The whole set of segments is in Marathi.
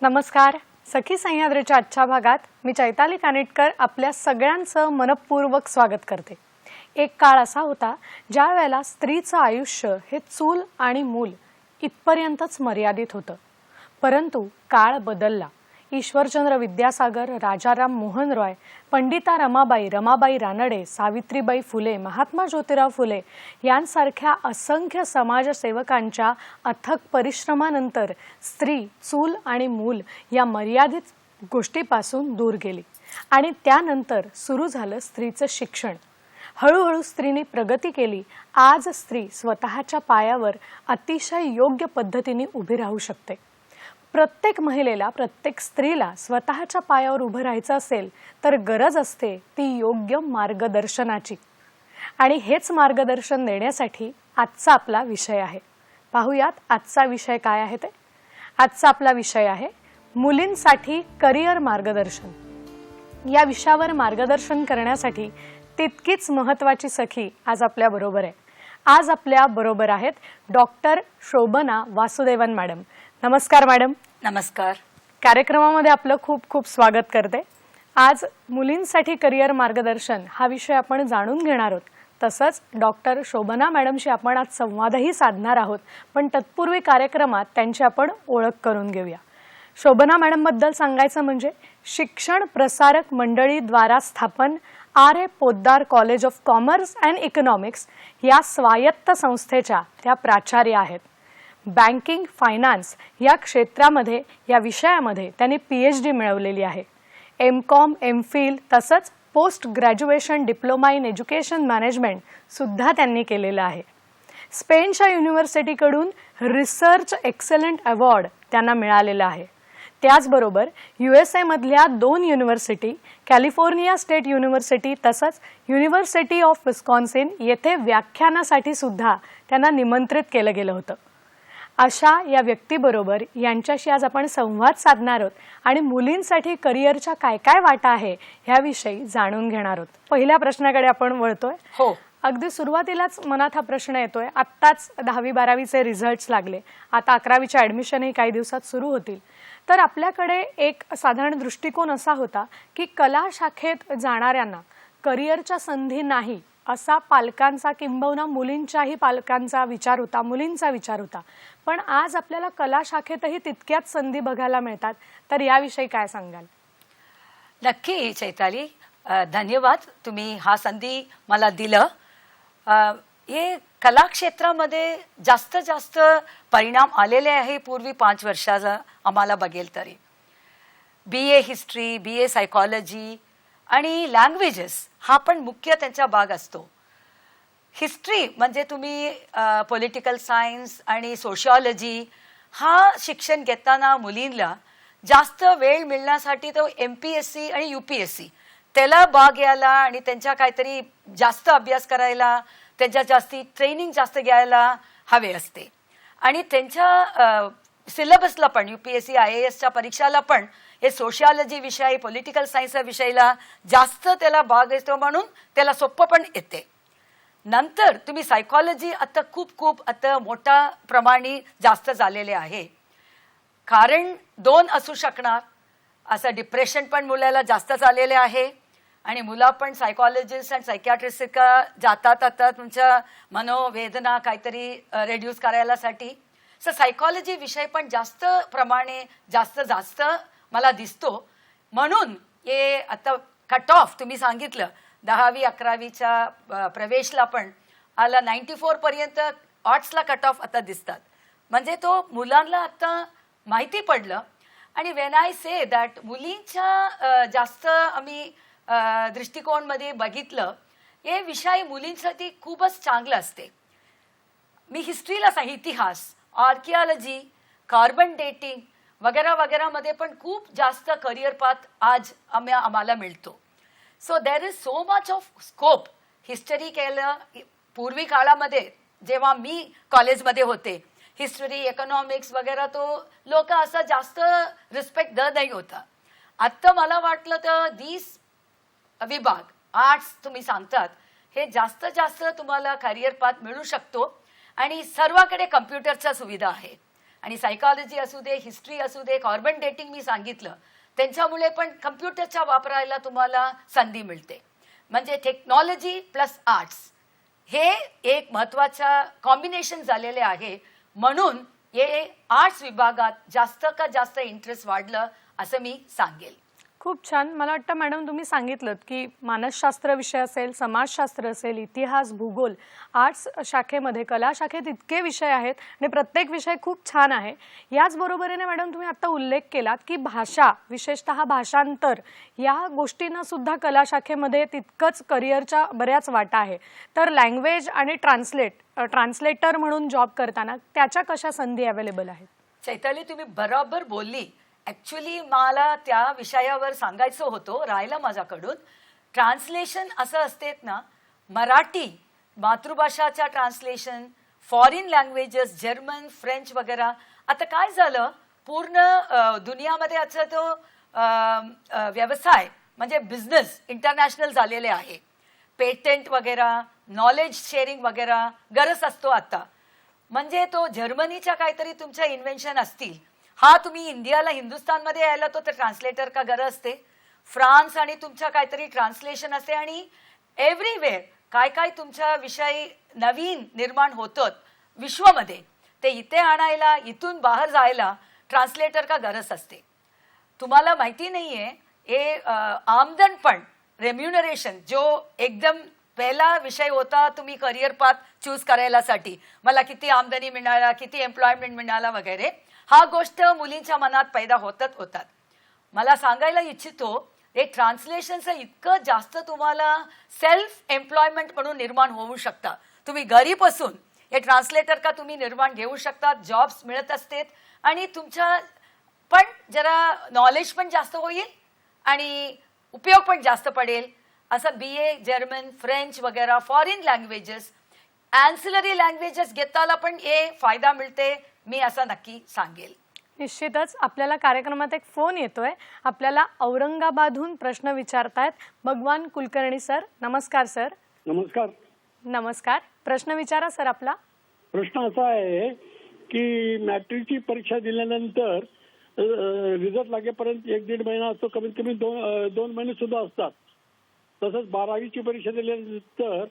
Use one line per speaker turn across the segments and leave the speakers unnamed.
नमस्कार. सखी सह्याद्रीच्या आजच्या भागात मी चैताली कानिटकर आपल्या सगळ्यांचं मनपूर्वक स्वागत करते. एक काळ असा होता ज्या वेळेला स्त्रीचं आयुष्य हे चूल आणि मूल इथपर्यंतच मर्यादित होतं. परंतु काळ बदलला. ईश्वरचंद्र विद्यासागर, राजाराम मोहन रॉय, पंडिता रमाबाई रानडे, सावित्रीबाई फुले, महात्मा ज्योतिराव फुले यांसारख्या असंख्य समाजसेवकांच्या अथक परिश्रमानंतर स्त्री चूल आणि मूल या मर्यादित गोष्टीपासून दूर गेली आणि त्यानंतर सुरू झालं स्त्रीचं शिक्षण. हळूहळू स्त्रीने प्रगती केली. आज स्त्री स्वतःच्या पायावर अतिशय योग्य पद्धतीने उभी राहू शकते. प्रत्येक महिलेला, प्रत्येक स्त्रीला स्वतःच्या पायावर उभं राहायचं असेल तर गरज असते ती योग्य मार्गदर्शनाची. आणि हेच मार्गदर्शन देण्यासाठी आजचा आपला विषय आहे. पाहूयात आजचा विषय काय आहे ते. आजचा आपला विषय आहे मुलींसाठी करिअर मार्गदर्शन. या विषयावर मार्गदर्शन करण्यासाठी तितकीच महत्त्वाची सखी आज आपल्या बरोबर आहे. आज आपल्या बरोबर आहेत डॉक्टर शोभना वासुदेवन मॅडम. नमस्कार मॅडम.
नमस्कार.
कार्यक्रमामध्ये आपलं खूप खूप स्वागत करते. आज मुलींसाठी करिअर मार्गदर्शन हा विषय आपण जाणून घेणार आहोत. तसंच डॉक्टर शोभना मॅडमशी आपण आज संवादही साधणार आहोत. पण तत्पूर्वी कार्यक्रमात त्यांची आपण ओळख करून घेऊया. शोभना मॅडमबद्दल सांगायचं म्हणजे शिक्षण प्रसारक मंडळीद्वारा स्थापन R.A. Poddar college of commerce and economics या स्वायत्त संस्थेच्या त्या प्राचार्य आहेत. बँकिंग, फायनान्स या क्षेत्रामध्ये, या विषयामध्ये त्यांनी PhD मिळवलेली आहे. M.Com, M.Phil तसंच post graduation diploma in education management सुद्धा त्यांनी केलेलं आहे. स्पेनच्या युनिव्हर्सिटीकडून रिसर्च एक्सलंट अवॉर्ड त्यांना मिळालेला आहे. त्याचबरोबर USA मधल्या 2 युनिव्हर्सिटी, कॅलिफोर्निया स्टेट युनिव्हर्सिटी तसंच युनिव्हर्सिटी ऑफ विस्कॉन्सिन येथे व्याख्यानासाठी सुद्धा त्यांना निमंत्रित केलं गेलं होतं. अशा या व्यक्तीबरोबर यांच्याशी आज आपण संवाद साधणार आहोत आणि मुलींसाठी करिअरच्या काय काय वाटा आहे ह्याविषयी जाणून घेणार आहोत. पहिल्या प्रश्नाकडे आपण वळतोय.
हो,
अगदी सुरुवातीलाच मनात हा प्रश्न येतोय. आत्ताच 10वी-12वीचे रिझल्ट्स लागले. आता 11वीचे ॲडमिशनही काही दिवसात सुरू होतील. तर आपल्याकडे एक साधारण दृष्टिकोन असा होता की कला शाखेत जाणाऱ्यांना करिअरच्या संधी नाही असा पालकांचा किंबहुना मुलींच्याही पालकांचा विचार होता, मुलींचा विचार होता. पण आज आपल्याला कला शाखेतही तितक्याच संधी बघायला मिळतात. तर याविषयी काय सांगाल?
नक्की चैताली, धन्यवाद. तुम्ही हा संधी मला दिलं. हे कला क्षेत्रामध्ये जास्त परिणाम आलेले आहे पूर्वी 5 वर्षाचा आम्हाला बघेल तरी. BA हिस्ट्री, BA सायकॉलॉजी आणि लँग्वेजेस हा पण मुख्य त्यांचा भाग असतो. हिस्ट्री म्हणजे तुम्ही पॉलिटिकल सायन्स आणि सोशिओलॉजी हा शिक्षण घेताना मुलींना जास्त वेळ मिळण्यासाठी तो MPSC आणि UPSC त्याला भाग घ्यायला आणि त्यांच्या काहीतरी जास्त अभ्यास करायला, त्यांच्या जास्ती ट्रेनिंग जास्त घ्यायला हवे असते. आणि त्यांच्या सिलेबसला पण UPSC IASच्या परीक्षाला पण हे सोशिओलॉजी विषय, पॉलिटिकल सायन्स विषयाला जास्त त्याला भाग येतो म्हणून त्याला सोपं पण येते. नंतर तुम्ही सायकॉलॉजी आता खूप आता मोठ्या प्रमाणे जास्त झालेले आहे. कारण 2 असू शकणार. असं डिप्रेशन पण मुलाला जास्त झालेले आहे आणि मुलं पण सायकॉलॉजिस्ट आणि सायकियाट्रिस्ट जातात आता तुमच्या मनोवेदना काहीतरी रेड्यूस करायलासाठी. सो सायकॉलॉजी विषय पण जास्त प्रमाणे जास्त मला दिसतो. म्हणून हे आता कट ऑफ तुम्ही सांगितलं 10वी-11वीच्या प्रवेशला पण आला 94 पर्यंत आर्ट्सला कट ऑफ आता दिसतात. म्हणजे तो मुलांना आता माहिती पडलं. आणि वेन आय से दॅट मुलींच्या जास्त आम्ही दृष्टिकोनमध्ये बघितलं हे विषय मुलींसाठी खूपच चांगलं असते. मी हिस्ट्रीला इतिहास, आर्किओलॉजी, कार्बन डेटिंग वगैरे मध्ये पण खूप जास्त करिअर पाथ आज आम्हाला मिळतो. So there is so much of scope. History केलं पूर्वी काळामध्ये जेव्हा मी कॉलेजमध्ये होते, हिस्टरी, इकॉनॉमिक्स वगैरे तो लोक असं जास्त रिस्पेक्ट द नाही होता. आत्ता मला वाटलं तर 20 विभाग आर्ट्स तुम्ही सांगतात हे जास्त तुम्हाला करिअर पाथ मिळू शकतो आणि सर्वाकडे कम्प्युटरच्या सुविधा आहे आणि सायकॉलॉजी असू दे, हिस्ट्री असू दे, कार्बन डेटिंग मी सांगितलं, त्यांच्यामुळे पण कम्प्युटरच्या वापरायला तुम्हाला संधी मिळते. म्हणजे टेक्नॉलॉजी प्लस आर्ट्स हे एक महत्त्वाचं कॉम्बिनेशन झालेले आहे. म्हणून हे आर्ट्स विभागात जास्त का जास्त इंटरेस्ट वाढलं असं मी सांगेल.
खूप छान. मला वाटतं मॅडम तुम्ही सांगितलं की मानसशास्त्र विषय असेल, समाजशास्त्र असेल, इतिहास, भूगोल, आर्ट्स शाखेमध्ये, कला शाखेत इतके विषय आहेत आणि प्रत्येक विषय खूप छान आहे. याचबरोबरीने मॅडम तुम्ही आता उल्लेख केलात की भाषा, विशेषतः भाषांतर या गोष्टींना सुद्धा कला शाखेमध्ये तितकंच करिअरच्या बऱ्याच वाटा आहे. तर लँग्वेज आणि ट्रान्सलेटर म्हणून जॉब करताना त्याच्या कशा संधी अवेलेबल आहेत?
चैताली, तुम्ही बरोबर बोलली. ॲक्च्युली मला त्या विषयावर सांगायचं होतं, राहिलं माझ्याकडून. ट्रान्सलेशन असं असते ना, मराठी मातृभाषाच्या translation, foreign languages, German, French वगैरे. आता काय झालं, पूर्ण दुनियामध्ये याचा तो व्यवसाय म्हणजे बिझनेस इंटरनॅशनल झालेले आहे. पेटंट वगैरे, नॉलेज शेअरिंग वगैरे गरज असतो आता. म्हणजे तो जर्मनीच्या काहीतरी तुमच्या इन्व्हेन्शन असतील, हा तुम्ही इंडियाला, हिंदुस्थानमध्ये यायला तो तर ट्रान्सलेटर का गरज असते. फ्रान्स आणि तुमच्या काहीतरी ट्रान्सलेशन असते. आणि एव्हरीवेअर काय काय तुमच्या विषयी नवीन निर्माण होतं विश्वामध्ये, ते इथे आणायला, इथून बाहेर जायला ट्रान्सलेटर का गरज असते. तुम्हाला माहिती नाहीये, हे आमदन पण रेम्युनरेशन जो एकदम पहिला विषय होता तुम्ही करिअर पाथ चूज करायलासाठी, मला किती आमदनी मिळाला, किती एम्प्लॉयमेंट मिळाला वगैरे, हा गोष्ट मुलींच्या मनात पैदा होतात. मला सांगायला इच्छितो, हे ट्रान्सलेशनचं इतकं जास्त तुम्हाला सेल्फ एम्प्लॉयमेंट म्हणून निर्माण होऊ शकता. तुम्ही घरी बसून हे ट्रान्सलेटर का तुम्ही निर्माण घेऊ शकता, जॉब्स मिळत असतात आणि तुमच्या पण जरा नॉलेज पण जास्त होईल आणि उपयोग पण जास्त पडेल. असं BA जर्मन, फ्रेंच वगैरे फॉरेन लँग्वेजेस, ॲन्सिलरी लँग्वेजेस घेताना पण हे फायदा मिळते, मी असं नक्की सांगेल.
निश्चितच. आपल्याला कार्यक्रमात एक फोन येतोय. आपल्याला औरंगाबादहून प्रश्न विचारतायत भगवान कुलकर्णी सर. नमस्कार सर.
नमस्कार.
नमस्कार. प्रश्न विचारा सर आपला.
प्रश्न असा आहे की मॅट्रिकची परीक्षा दिल्यानंतर रिझल्ट लागेपर्यंत 1-1.5 महिना असतो, कमीत कमी 2 महिने सुद्धा असतात. तसंच 12वीची परीक्षा दिल्यानंतर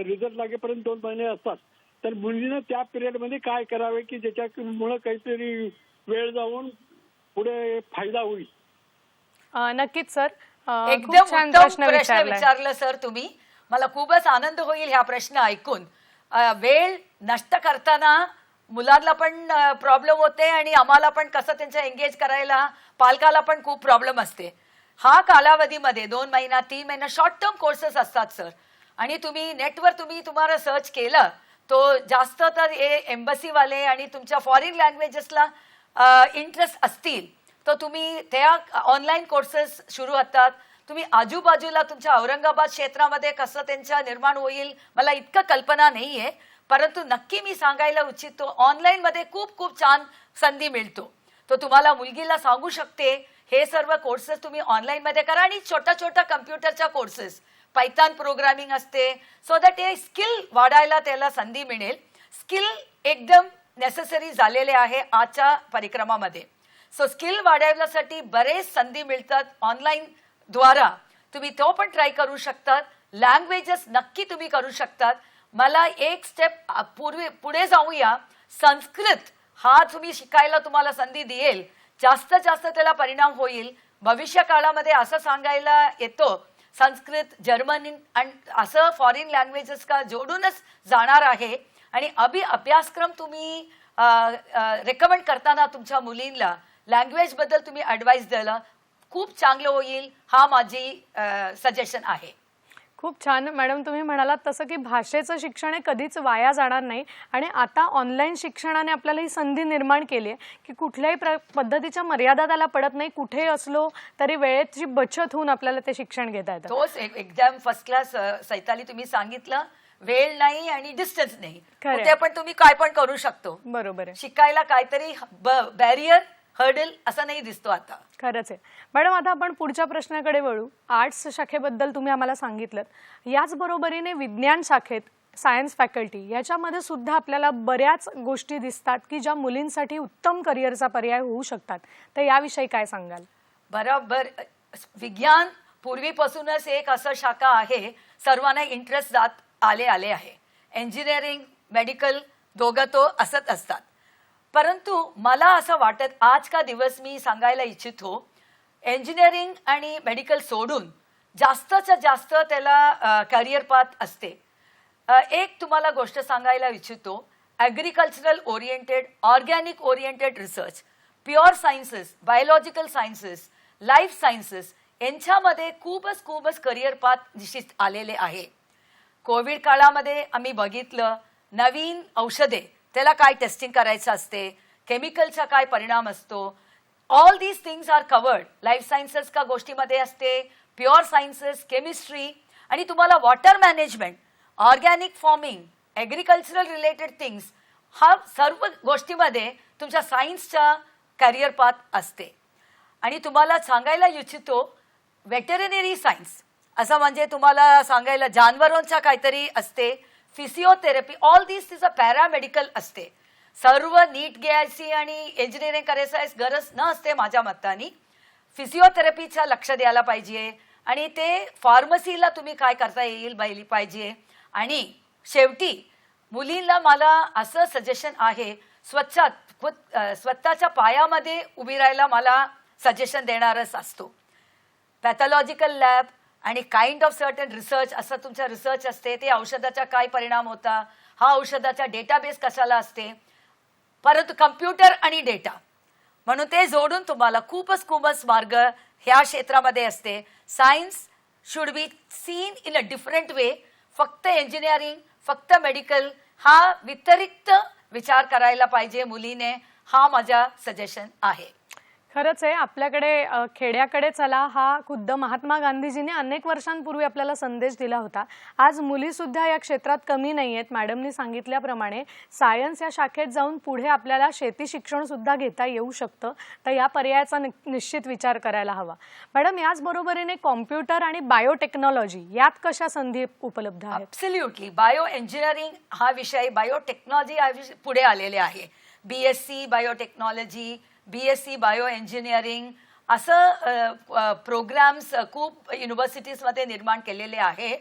रिझल्ट लागेपर्यंत 2 महिने असतात. तर मुलीनं त्या पिरियडमध्ये काय करावे की ज्याच्यामुळे काहीतरी वेळ जाऊन पुढे फायदा होईल?
नक्कीच सर.
एकदम उत्तम प्रश्न विचारला सर तुम्ही. मला खूपच आनंद होईल हा प्रश्न ऐकून. वेळ नष्ट करताना मुलांना पण प्रॉब्लेम होते आणि आम्हाला पण कसं त्यांच्या एंगेज करायला पालकाला पण खूप प्रॉब्लेम असते. हा कालावधीमध्ये 2 महिना 3 महिना शॉर्ट टर्म कोर्सेस असतात सर. आणि तुम्ही नेटवर तुम्हाला सर्च केलं तो जास्त तर हे एम्बसीवाले आणि तुमच्या फॉरेन लँग्वेजेसला इंटरेस्ट असतील तर तुम्ही त्या ऑनलाईन कोर्सेस सुरू होतात. तुम्ही आजूबाजूला तुमच्या औरंगाबाद क्षेत्रामध्ये कसं त्यांच्या निर्माण होईल मला इतकं कल्पना नाही आहे, परंतु नक्की मी सांगायला इच्छितो ऑनलाईनमध्ये खूप खूप छान संधी मिळतो. तो तुम्हाला मुलगीला सांगू शकते हे सर्व कोर्सेस तुम्ही ऑनलाईनमध्ये करा आणि छोटा कम्प्युटरच्या कोर्सेस, पायथॉन प्रोग्रामिंग असते, सो दॅट हे स्किल वाढायला त्याला संधी मिळेल. स्किल एकदम नेसेसरी झालेले आहे आजच्या परिक्रमामध्ये. सो स्किल वाढवण्यासाठी बरेच संधी मिळतात ऑनलाईन द्वारा. तुम्ही तो पण ट्राय करू शकतात. लँग्वेजेस नक्की तुम्ही करू शकतात. मला एक स्टेप पुढे जाऊया. संस्कृत हा तुम्ही शिकायला तुम्हाला संधी देईल, जास्त त्याला परिणाम होईल. भविष्य काळामध्ये असं सांगायला येतो संस्कृत, जर्मनी आणि असं फॉरेन लँग्वेजेस का जोडूनच जाणार आहे. आणि अभ्यासक्रम तुम्ही रेकमेंड करताना तुमच्या मुलींना लँग्वेजबद्दल तुम्ही ॲडवाईस द्यायला खूप चांगलं होईल. हा माझी सजेशन आहे.
खूप छान मॅडम. तुम्ही म्हणालात तसं की भाषेचं शिक्षण हे कधीच वाया जाणार नाही आणि आता ऑनलाईन शिक्षणाने आपल्याला ही संधी निर्माण केली आहे की कुठल्याही पद्धतीच्या मर्यादा त्याला पडत नाही. कुठेही असलो तरी वेळेची बचत होऊन आपल्याला ते शिक्षण घेता येतं.
तोच एकदम फर्स्ट क्लास सैताली तुम्ही सांगितलं. वेळ नाही आणि डिस्टन्स नाही, कुठे पण तुम्ही काय पण करू शकतो.
बरोबर आहे.
शिकायला काहीतरी बॅरियर, हर्डल असं नाही दिसतो आता.
खरंच आहे मॅडम. आता आपण पुढच्या प्रश्नाकडे वळू. आर्ट्स शाखेबद्दल तुम्ही आम्हाला सांगितलं, याच बरोबरीने विज्ञान शाखेत सायन्स फॅकल्टी याच्यामध्ये सुद्धा आपल्याला बऱ्याच गोष्टी दिसतात की ज्या मुलींसाठी उत्तम करिअरचा पर्याय होऊ शकतात. तर याविषयी काय सांगाल?
बरोबर. विज्ञान पूर्वीपासूनच एक असं शाखा आहे सर्वांना इंटरेस्ट जात आले आहे. इंजिनिअरिंग मेडिकल दोघं तो असत असतात. परंतु मला असं वाटत आज का दिवस मी सांगायला इच्छितो इंजिनिअरिंग आणि मेडिकल सोडून जास्तच्या जास्त त्याला करिअर पाथ असते. एक तुम्हाला गोष्ट सांगायला इच्छितो, agricultural oriented, organic oriented research, pure sciences, biological sciences, life sciences यांच्यामध्ये खूपच करिअर पाथ निश्चित आलेले आहे. कोविड काळामध्ये आम्ही बघितलं नवीन औषधे त्याला काय टेस्टिंग करायचं असते, केमिकलचा काय परिणाम असतो, all these things are covered. Life sciences का गोष्टीमध्ये असते, प्युअर सायन्सेस, केमिस्ट्री आणि तुम्हाला water management, organic farming, agricultural related things हा सर्व गोष्टीमध्ये तुमच्या सायन्सचा करिअर पाथ असते. आणि तुम्हाला सांगायला इच्छितो वेटरनरी सायन्स असं म्हणजे तुम्हाला सांगायला जानवरांचा काहीतरी असते, फिजिओथेरपी, ऑल दिस तिचं पॅरामेडिकल असते. सर्व नीट घ्यायची आणि इंजिनिअरिंग करायचं गरज न असते माझ्या मताने. फिजिओथेरपीचा लक्ष द्यायला पाहिजे आणि ते फार्मसीला तुम्ही काय करता येईल पाहिजे. आणि शेवटी मुलींना मला असं सजेशन आहे स्वतःच्या पायामध्ये उभी राहायला मला सजेशन देणारच असतो. पॅथॉलॉजिकल लॅब आणि काइंड ऑफ सर्टन रिसर्च असं तुमचा रिसर्च असते, ते औषधाचा काय परिणाम होता, हा औषधाचा डेटाबेस कशाला असते, परंतु कम्प्युटर आणि डेटा म्हणून ते जोडून तुम्हाला खूपच मार्ग ह्या क्षेत्रामध्ये असते. Science should be seen in a different वे. फक्त इंजिनिअरिंग, फक्त मेडिकल हा व्यतिरिक्त विचार करायला पाहिजे मुलीने. हा माझा सजेशन आहे.
खरंच आहे, आपल्याकडे खेड्याकडे चला हा खुद्द महात्मा गांधीजींनी अनेक वर्षांपूर्वी आपल्याला संदेश दिला होता. आज मुली सुद्धा या क्षेत्रात कमी नाही आहेत. मॅडमनी सांगितल्याप्रमाणे सायन्स या शाखेत जाऊन पुढे आपल्याला शेती शिक्षण सुद्धा घेता येऊ शकतं. तर या पर्यायाचा निश्चित विचार करायला हवा. मॅडम, याच बरोबरीने कॉम्प्युटर आणि बायोटेक्नॉलॉजी यात कशा संधी उपलब्ध आहेत?
ॲब्सोल्युटली. बायो इंजिनिअरिंग हा विषय, बायोटेक्नॉलॉजी हा विषय पुढे आलेले आहे. BSc biotechnology, BSc bio engineering असं प्रोग्राम्स खूप युनिव्हर्सिटीजमध्ये निर्माण केलेले आहे.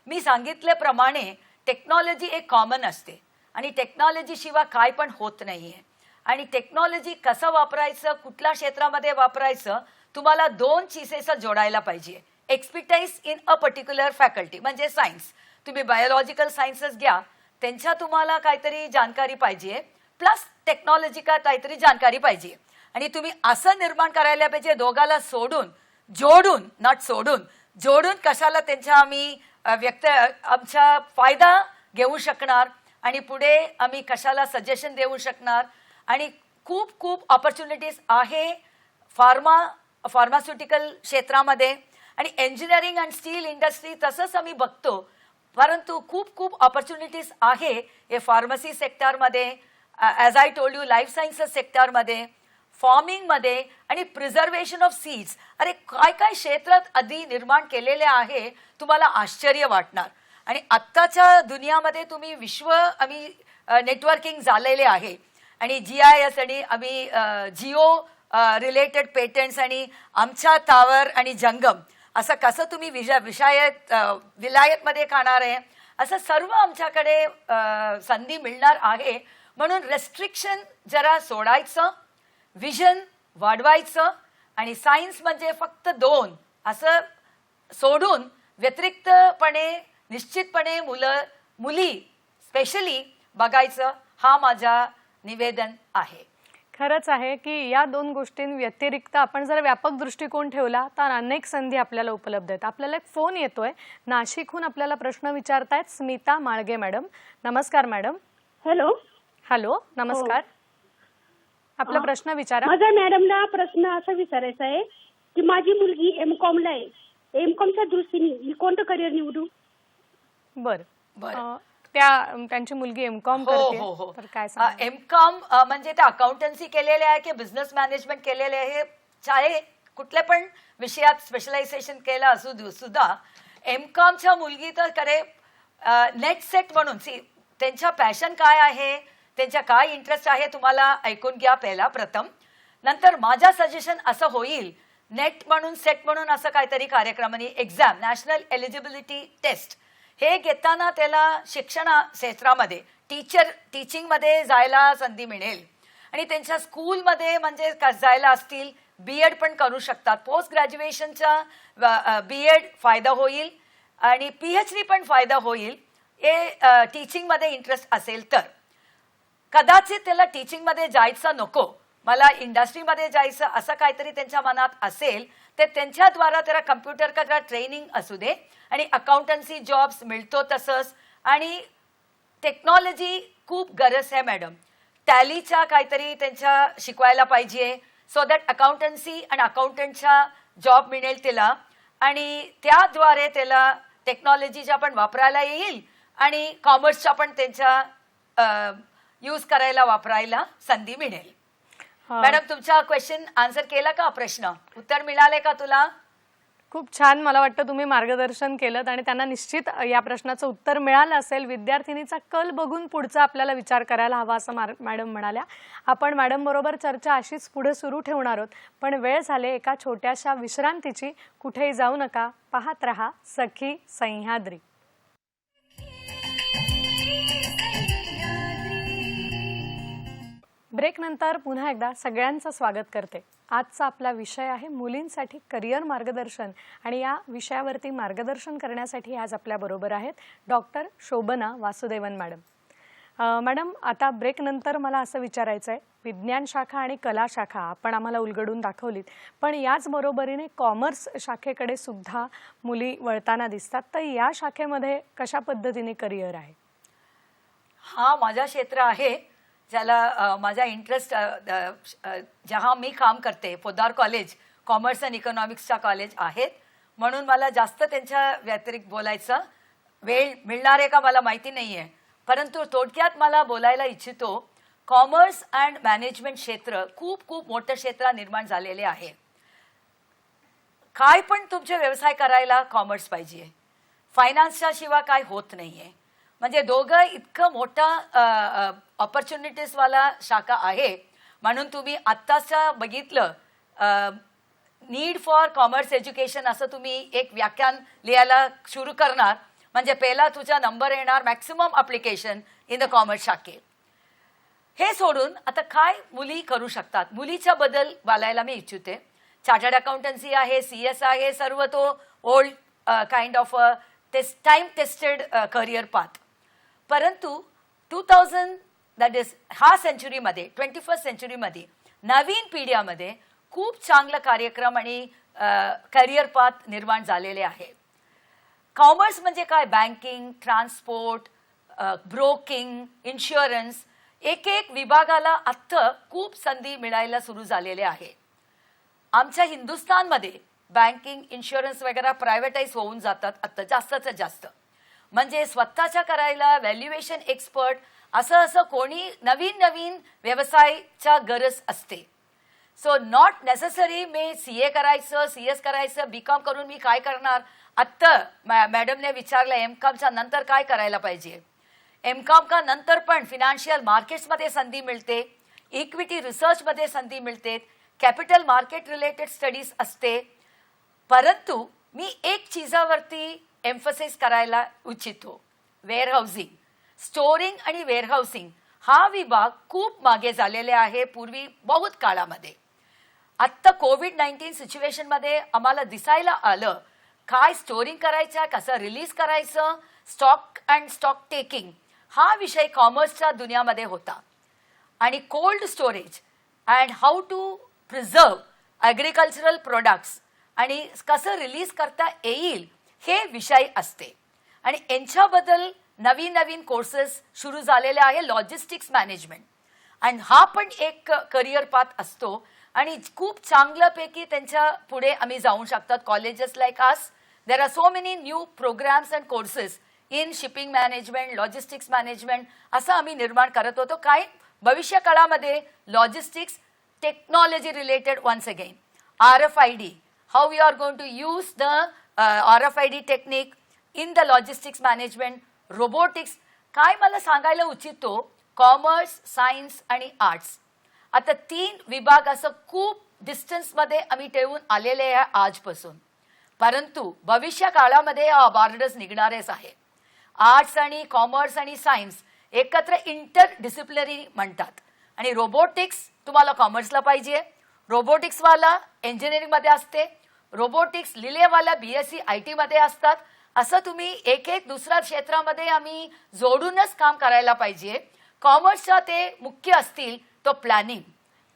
मी सांगितल्याप्रमाणे टेक्नॉलॉजी एक कॉमन असते आणि टेक्नॉलॉजीशिवाय काय पण होत नाही आहे. आणि टेक्नॉलॉजी कसं वापरायचं, कुठल्या क्षेत्रामध्ये वापरायचं, तुम्हाला दोन चीजेस जोडायला पाहिजे. Expertise in a particular faculty म्हणजे सायन्स. तुम्ही बायोलॉजिकल सायन्सेस घ्या, त्यांच्या तुम्हाला काहीतरी जानकारी पाहिजे, प्लस टेक्नॉलॉजी का काहीतरी जानकारी पाहिजे. आणि तुम्ही असं निर्माण करायला पाहिजे दोघाला जोडून कशाला त्यांच्या आम्ही आमचा फायदा घेऊ शकणार आणि पुढे आम्ही कशाला सजेशन देऊ शकणार. आणि खूप ऑपॉर्च्युनिटीज आहे फार्मास्युटिकल क्षेत्रामध्ये आणि इंजिनिअरिंग अँड स्टील इंडस्ट्री तसंच आम्ही बघतो. परंतु खूप ऑपॉर्च्युनिटीज आहे हे फार्मसी सेक्टरमध्ये, as I told you, life sciences सेक्टरमध्ये, फार्मिंगमध्ये आणि प्रिझर्वेशन ऑफ सीड्स. अरे काय क्षेत्रात आधी निर्माण केलेले आहे, तुम्हाला आश्चर्य वाटणार. आणि आत्ताच्या दुनियामध्ये तुम्ही आम्ही नेटवर्किंग झालेले आहे आणि GIS आणि आम्ही जिओ रिलेटेड पेटंट्स आणि आमच्या टावर आणि जंगम असं कसं तुम्ही विलायतमध्ये खाणार आहे, असं सर्व आमच्याकडे संधी मिळणार आहे. म्हणून रेस्ट्रिक्शन जरा सोडायचं, विजन वाढवायचं आणि सायन्स म्हणजे फक्त 2 असं सोडून व्यतिरिक्तपणे निश्चितपणे मुली स्पेशली बघायचं. हा माझा निवेदन आहे.
खरंच आहे की या 2 गोष्टींव्यतिरिक्त आपण जर व्यापक दृष्टिकोन ठेवला तर अनेक संधी आपल्याला उपलब्ध आहेत. आपल्याला एक फोन येतोय, नाशिकहून आपल्याला प्रश्न विचारतायत स्मिता माळगे मॅडम. नमस्कार मॅडम. हॅलो नमस्कार. आपला प्रश्न विचारा.
माझा मॅडमला प्रश्न असा विचारायचा आहे की माझी मुलगी M.Com ला आहे. M.Com.च्या दृष्टीने मी कोणतं करिअर निवडू?
बरं.
त्यांची मुलगी M.Com करते. तर काय सांगा?
M.Com म्हणजे ते अकाउंटन्सी केलेले आहे की बिझनेस मॅनेजमेंट केलेले आहे, चाहे कुठल्या पण विषयात स्पेशलायझेशन केलं असू सुद्धा M.Com.च्या मुलगी तर करे नेट सेट म्हणून त्यांच्या पॅशन काय आहे, त्यांच्या काय इंटरेस्ट आहे तुम्हाला ऐकून घ्या पहिला प्रथम. नंतर माझा सजेशन असं होईल, नेट म्हणून सेट म्हणून असं काहीतरी कार्यक्रम आणि एक्झाम, नॅशनल एलिजिबिलिटी टेस्ट हे घेताना त्याला शिक्षण क्षेत्रामध्ये टीचिंगमध्ये जायला संधी मिळेल आणि त्यांच्या स्कूलमध्ये म्हणजे जायला असतील, बीएड पण करू शकतात. पोस्ट ग्रॅज्युएशनच्या बीएड फायदा होईल आणि पीएचडी पण फायदा होईल. हे टीचिंगमध्ये इंटरेस्ट असेल तर. कदाचित त्याला टीचिंगमध्ये जायचं नको, मला इंडस्ट्रीमध्ये जायचं असं काहीतरी त्यांच्या मनात असेल तर त्यांच्याद्वारा त्याला कम्प्युटर का ट्रेनिंग असू दे आणि अकाउंटन्सी जॉब्स मिळतो तसंच. आणि टेक्नॉलॉजी खूप गरज आहे मॅडम, टॅलीच्या काहीतरी त्यांच्या शिकवायला पाहिजे सो दॅट अकाउंटन्सी आणि अकाउंटंटच्या जॉब मिळेल त्याला आणि त्याद्वारे त्याला टेक्नॉलॉजीच्या पण वापरायला येईल आणि कॉमर्सच्या पण त्यांच्या यूज करायला वापरायला संधी मिळेल. मॅडम तुमचा क्वेश्चन आन्सर केला का, प्रश्न उत्तर मिळाले का तुला?
खूप छान, मला वाटतं तुम्ही मार्गदर्शन केलं आणि त्यांना निश्चित या प्रश्नाचं उत्तर मिळालं असेल. विद्यार्थिनीचा कल बघून पुढचा आपल्याला विचार करायला हवा असं मॅडम म्हणाल्या. आपण मॅडम बरोबर चर्चा अशीच पुढे सुरू ठेवणार आहोत, पण वेळ झाले एका छोट्याशा विश्रांतीची. कुठेही जाऊ नका, पाहत रहा सखी सह्याद्री. ब्रेक नंतर पुन्हा एकदा सगळ्यांचं स्वागत करते. आजचा आपला विषय आहे मुलींसाठी करिअर मार्गदर्शन आणि या विषयावरती मार्गदर्शन करण्यासाठी आज आपल्या बरोबर आहेत doctor Shobhana Vasudevan madam. Madam आता ब्रेक नंतर मला असं विचारायचं आहे, विज्ञान शाखा आणि कला शाखा आपण आम्हाला उलगडून दाखवलीत, पण याच बरोबरीने कॉमर्स शाखेकडे सुद्धा मुली वळताना दिसतात, तर या शाखेमध्ये कशा पद्धतीने करिअर आहे?
हा माझा क्षेत्र आहे ज्याला माझा इंटरेस्ट, जहा मी काम करते पोद्दार कॉलेज कॉमर्स अँड इकॉनॉमिक्सच्या कॉलेज आहेत, म्हणून मला जास्त त्यांच्या व्यतिरिक्त बोलायचा वेळ मिळणार आहे का मला माहिती नाही आहे. परंतु थोडक्यात मला बोलायला इच्छितो, कॉमर्स अँड मॅनेजमेंट क्षेत्र खूप खूप मोठं क्षेत्र निर्माण झालेले आहे. काय पण तुमचे व्यवसाय करायला कॉमर्स पाहिजे, फायनान्सच्या शिवाय काय होत नाहीये. म्हणजे दोघं इतकं मोठा ऑपॉर्च्युनिटीजवाला शाखा आहे. म्हणून तुम्ही आत्ताचं बघितलं, नीड फॉर कॉमर्स एज्युकेशन असं तुम्ही एक व्याख्यान लिहायला सुरू करणार म्हणजे पहिला तुझा नंबर येणार maximum application in the commerce शाखे. हे सोडून आता काय मुली करू शकतात, मुलीच्या बद्दल बोलायला मी इच्छिते. चार्टर्ड अकाउंटन्सी आहे, CS आहे, सर्व तो old kind of time tested career path. परंतु 2000 दॅट इज ह्या सेंचुरीमध्ये 21st सेंचुरीमध्ये नवीन पिढ्यामध्ये खूप चांगला कार्यक्रम आणि करिअर पाथ निर्माण झालेले आहे. कॉमर्स म्हणजे काय, बँकिंग, ट्रान्सपोर्ट, ब्रोकिंग, इन्शुरन्स, एक एक विभागाला आत्ता खूप संधी मिळायला सुरू झालेले आहे. आमच्या हिंदुस्थानमध्ये बँकिंग, इन्शुरन्स वगैरे प्रायव्हेटाईज होऊन जातात आत्ता जास्तच जास्त. म्हणजे स्वतःच्या करायला व्हॅल्युएशन एक्सपर्ट असं कोणी नवीन नवीन व्यवसायाच्या गरज असते. So not necessary me CA करायचं, CS करायचं, BCom करून मी काय करणार. आत्ता मॅडमने विचारलं MComच्या नंतर काय करायला पाहिजे. MCom का नंतर पण फिनान्शियल मार्केट्समध्ये संधी मिळते, इक्विटी रिसर्चमध्ये संधी मिळते, कॅपिटल मार्केट रिलेटेड स्टडीज असते. परंतु मी एक चीजावरती एम्फसाइज करायला इच्छितो, वेअरहाऊसिंग, स्टोरिंग आणि वेअरहाऊसिंग हा विभाग खूप मागे झालेले आहे पूर्वी बहुत काळामध्ये. आत्ता कोविड-19 सिच्युएशनमध्ये आम्हाला दिसायला आलं काय स्टोरिंग करायचं, कसं रिलीज करायचं, स्टॉक अँड स्टॉक टेकिंग हा विषय कॉमर्सच्या दुनियामध्ये होता. आणि cold storage and how to preserve agricultural products आणि कसं रिलीज करता येईल हे विषय असते. आणि यांच्याबद्दल नवीन नवीन कोर्सेस सुरू झालेले आहे, लॉजिस्टिक्स मॅनेजमेंट, आणि हा पण एक करिअर पाथ असतो आणि खूप चांगल्यापैकी त्यांच्या पुढे आम्ही जाऊ शकतात. Colleges like us there are so many new programs and courses in shipping management, logistics management असं आम्ही निर्माण करत होतो. काय भविष्य काळामध्ये logistics technology related ones again RFID, how we are going to use the RFID technique in the logistics management robotics, काय मला सांगायला उचितो, कॉमर्स, सायन्स आणि आर्ट्स, आता 3 विभाग असं खूप डिस्टन्समध्ये आम्ही ठेवून आलेले आहे आजपासून. परंतु भविष्य काळामध्ये हा बॉर्डर्स निघणारच आहे. आर्ट्स आणि कॉमर्स आणि सायन्स एकत्र इंटर डिसिप्लिनरी म्हणतात. आणि रोबोटिक्स तुम्हाला कॉमर्सला पाहिजे, रोबोटिक्सवाला इंजिनिअरिंगमध्ये असते, रोबोटिक्स लिलेवाला BSc IT मध्ये असतात. असं तुम्ही एक एक दुसऱ्या क्षेत्रामध्ये आम्ही जोडूनच काम करायला पाहिजे. कॉमर्सचा ते मुख्य असतील तो प्लॅनिंग,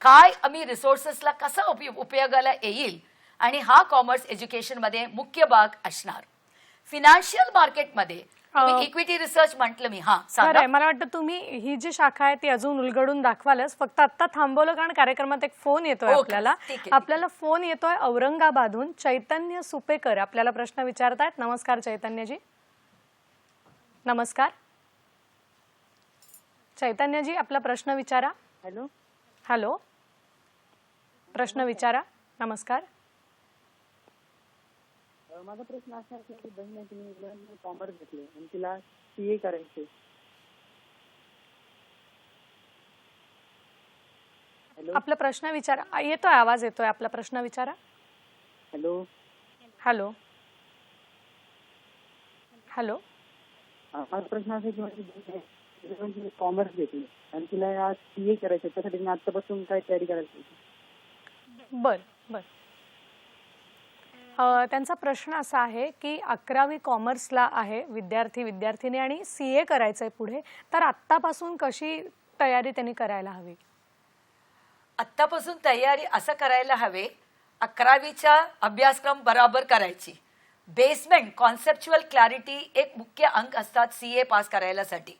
काय आम्ही रिसोर्सेसला कसा उपयोगाला येईल, आणि हा कॉमर्स एज्युकेशनमध्ये मुख्य भाग असणार. फिनान्शियल मार्केटमध्ये इक्विटी रिसर्च म्हटलं मी.
खरंय, मला वाटतं तुम्ही ही जी शाखा आहे ती अजून उलगडून दाखवालच. फक्त आता थांबवलं कारण कार्यक्रमात एक फोन येतोय
ओके,
आपल्याला.
ठीक आहे.
आपल्याला फोन येतोय औरंगाबादहून. चैतन्य सुपेकर आपल्याला प्रश्न विचारतायत. नमस्कार चैतन्यजी. नमस्कार चैतन्यजी, आपला प्रश्न विचारा.
हॅलो.
हॅलो, प्रश्न विचारा. नमस्कार.
माझा प्रश्न असा आहे की बहीण आहे, तिने कॉमर्स घेतले आणि तिला CA करायचे. हॅलो.
आपला प्रश्न विचारा. येतोय, आवाज येतोय. आपला प्रश्न विचारा.
हॅलो.
हॅलो. हॅलो.
माझा प्रश्न असा आहे की माझी बहीण आहे, तिने कॉमर्स घेतले आणि तिला CA करायचे, त्यासाठी तिने आतापासून काय तयारी करायची?
बर बर. त्यांचा प्रश्न असा आहे की 11वी कॉमर्सला आहे विद्यार्थिनी आणि CA करायचंय पुढे, तर आत्तापासून कशी तयारी त्यांनी करायला हवी?
आत्तापासून तयारी असं करायला हवे, 11वीचा अभ्यासक्रम बरोबर करायची. बेसमेंट कॉन्सेप्च्युअल क्लॅरिटी एक मुख्य अंक असतात CA पास करायलासाठी.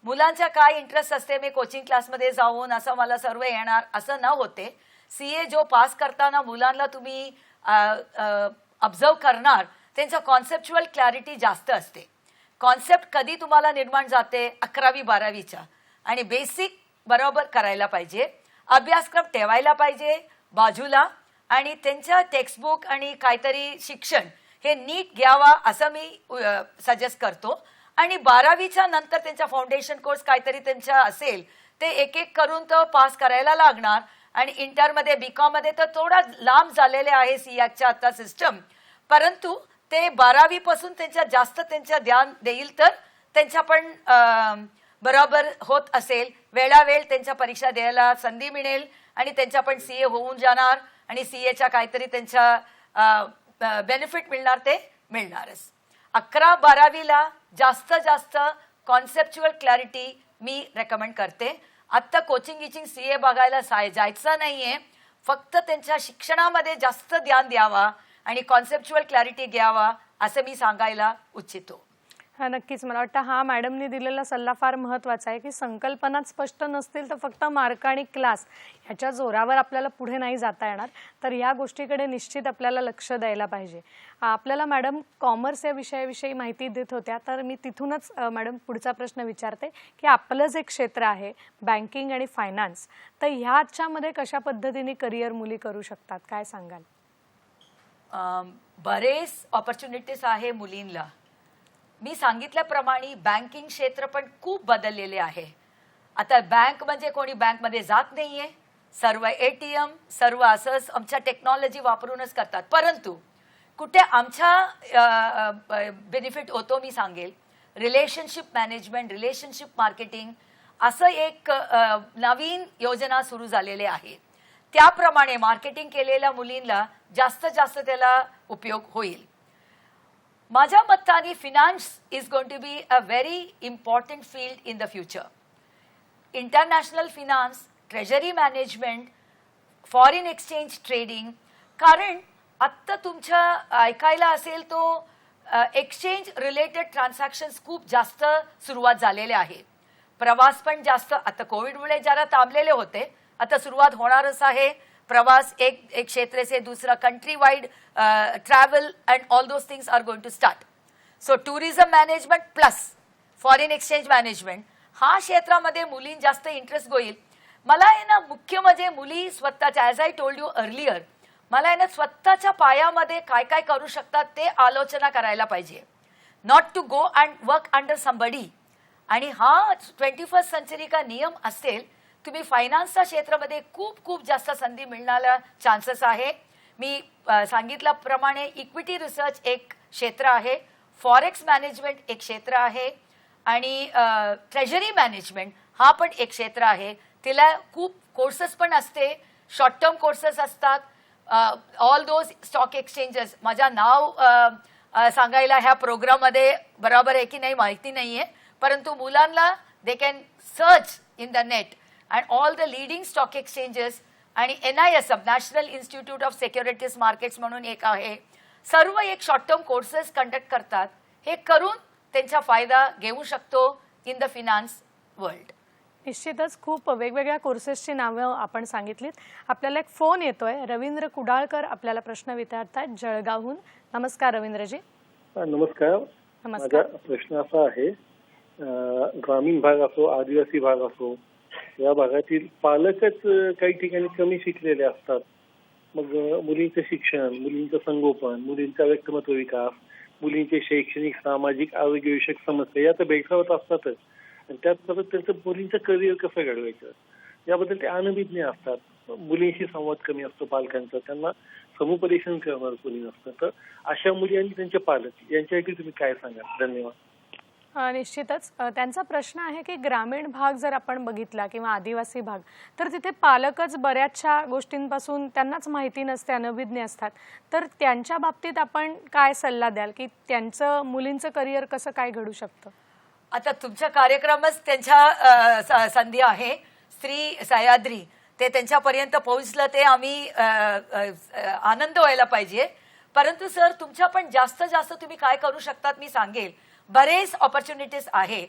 मुलांचा काय इंटरेस्ट असते, मी कोचिंग क्लासमध्ये जाऊन असं मला सर्व येणार असं न होते. CA जो पास करताना मुलांना तुम्ही ऑब्झर्व करणार, त्यांचा कॉन्सेप्च्युअल क्लॅरिटी जास्त असते. कॉन्सेप्ट कधी तुम्हाला निर्माण जाते 11वी 12वीच्या, आणि बेसिक बरोबर करायला पाहिजे. अभ्यासक्रम ठेवायला पाहिजे बाजूला, आणि त्यांच्या टेक्स्टबुक आणि काहीतरी शिक्षण हे नीट घ्यावा असं मी सजेस्ट करतो. आणि 12वीच्या नंतर त्यांचा फाउंडेशन कोर्स काहीतरी त्यांचा असेल ते एक एक करून तो पास करायला लागणार. आणि इंटरमध्ये BCom मध्ये तर थोडा लांब झालेले आहे CAच्या आता सिस्टम, परंतु ते 12वी पासून त्यांच्या जास्त त्यांच्या ध्यान देईल तर त्यांच्या पण बरोबर होत असेल. वेळावेळ त्यांच्या परीक्षा द्यायला संधी मिळेल आणि त्यांच्या पण CA होऊन जाणार, आणि CAच्या काहीतरी त्यांच्या बेनिफिट मिळणार ते मिळणारच. 11-12वीला जास्त कॉन्सेप्च्युअल क्लॅरिटी मी रेकमेंड करते. आत्ता कोचिंग CA बघायला जायचं नाहीये, फक्त त्यांच्या शिक्षणामध्ये जास्त ध्यान द्यावा आणि कॉन्सेप्च्युअल क्लॅरिटी घ्यावा असं मी सांगायला इच्छितो.
हा, नक्कीच. मला वाटतं हा मॅडमनी दिलेला सल्ला फार महत्त्वाचा आहे की संकल्पना स्पष्ट नसतील तर फक्त मार्क आणि क्लास ह्याच्या जोरावर आपल्याला पुढे नाही जाता येणार. तर या गोष्टीकडे निश्चित आपल्याला लक्ष द्यायला पाहिजे. आपल्याला मॅडम कॉमर्स या विषयाविषयी माहिती देत होत्या, तर मी तिथूनच मॅडम पुढचा प्रश्न विचारते की आपलं जे क्षेत्र आहे बँकिंग आणि फायनान्स, तर ह्याच्यामध्ये कशा पद्धतीने करिअर मुली करू शकतात, काय सांगाल?
बरेच ऑपॉर्च्युनिटीज आहे मुलींना. मी सांगितल्याप्रमाणे बँकिंग क्षेत्र पण खूप बदललेले आहे. आता बँक म्हणजे कोणी बँकमध्ये जात नाहीये, सर्व ATM सर्व असंच आमच्या टेक्नॉलॉजी वापरूनच करतात. परंतु कुठे आमच्या बेनिफिट होतो मी सांगेल, रिलेशनशिप मॅनेजमेंट, रिलेशनशिप मार्केटिंग असं एक नवीन योजना सुरू झालेली आहे. त्याप्रमाणे मार्केटिंग केलेल्या मुलींना जास्त त्याला उपयोग होईल. माझ्या मताने finance is going to be a very important field in the future. International finance, treasury management, foreign exchange trading. कारण आत्ता तुमच्या ऐकायला असेल तो एक्सचेंज रिलेटेड ट्रान्झॅक्शन्स खूप जास्त सुरुवात झालेले आहे. प्रवास पण जास्त, आता कोविडमुळे जरा थांबलेले होते, आता सुरुवात होणारच आहे. प्रवास एक क्षेत्र से दूसरा, country wide travel and all those things are going to start. So tourism management plus foreign exchange management हा क्षेत्रामध्ये मुलीं जास्त इंटरेस्ट होईल. मला आहे ना मुख्य म्हणजे मुली स्वतःच्या, as I told you earlier, मला आहे ना स्वतःच्या पायामध्ये काय काय करू शकतात ते आलोचना करायला पाहिजे. Not to go and work under somebody. आणि हा 21st सेंचुरी का नियम असेल, तुम्ही फायनान्सच्या क्षेत्रामध्ये खूप खूप जास्त संधी मिळण्याला चान्सेस आहे. मी सांगितल्याप्रमाणे इक्विटी रिसर्च एक क्षेत्र आहे, फॉरेक्स मॅनेजमेंट एक क्षेत्र आहे आणि ट्रेजरी मॅनेजमेंट हा पण एक क्षेत्र आहे. तिला खूप कोर्सेस पण असते, शॉर्ट टर्म कोर्सेस असतात. ऑल दोज स्टॉक एक्सचेंजेस, माझ्या नाव सांगायला ह्या प्रोग्राममध्ये बरोबर आहे की नाही माहिती नाही आहे, परंतु मुलांना they can search in the net and all the leading stock exchanges आणि NISM national institute of securities markets म्हणून एक आहे. सर्व एक शॉर्ट टर्म कोर्सेस कंडक्ट करतात. हे करून त्यांचा फायदा घेऊ शकतो इन द फिनान्स वर्ल्ड.
निश्चितच खूप वेगवेगळ्या कोर्सेसची नावं आपण सांगितलीत. आपल्याला एक फोन येतोय. रवींद्र कुडाळकर आपल्याला प्रश्न विचारतात जळगावहून. नमस्कार रवींद्रजी.
नमस्कार.
नमस्कार.
माझा प्रश्न असा आहे, ग्रामीण भाग असो आदिवासी भाग असो या भागातील पालकच काही ठिकाणी कमी शिकलेले असतात. मग मुलींचं शिक्षण, मुलींचं संगोपन, मुलींचा व्यक्तिमत्व विकास, मुलींचे शैक्षणिक सामाजिक आरोग्यविषयक समस्या या तर भेडसावत असतातच आणि त्याचबरोबर त्यांचं मुलींचं करिअर कसं घडवायचं याबद्दल ते अनभिज्ञ असतात. मुलींशी संवाद कमी असतो पालकांचा, त्यांना समुपदेशन करणार कोणी नसतं. तर अशा मुली आणि त्यांचे पालक यांच्यासाठी तुम्ही काय सांगाल? धन्यवाद.
निश्चितच त्यांचा प्रश्न आहे की ग्रामीण भाग जर आपण बघितला किंवा आदिवासी भाग तर तिथे पालकच बऱ्याचशा गोष्टींपासून त्यांनाच माहिती नसते, अनभिज्ञ असतात. तर त्यांच्या बाबतीत आपण काय सल्ला द्याल की त्यांचं मुलींचं करिअर कसं काय घडू शकतं?
आता तुमचा कार्यक्रमच त्यांच्या संधी आहे. स्त्री सह्याद्री ते त्यांच्यापर्यंत पोहोचलं ते आम्ही आनंद व्हायला पाहिजे. परंतु सर तुमच्या पण जास्त जास्त तुम्ही काय करू शकतात मी सांगेल. बरेच ऑपॉर्च्युनिटीज आहे.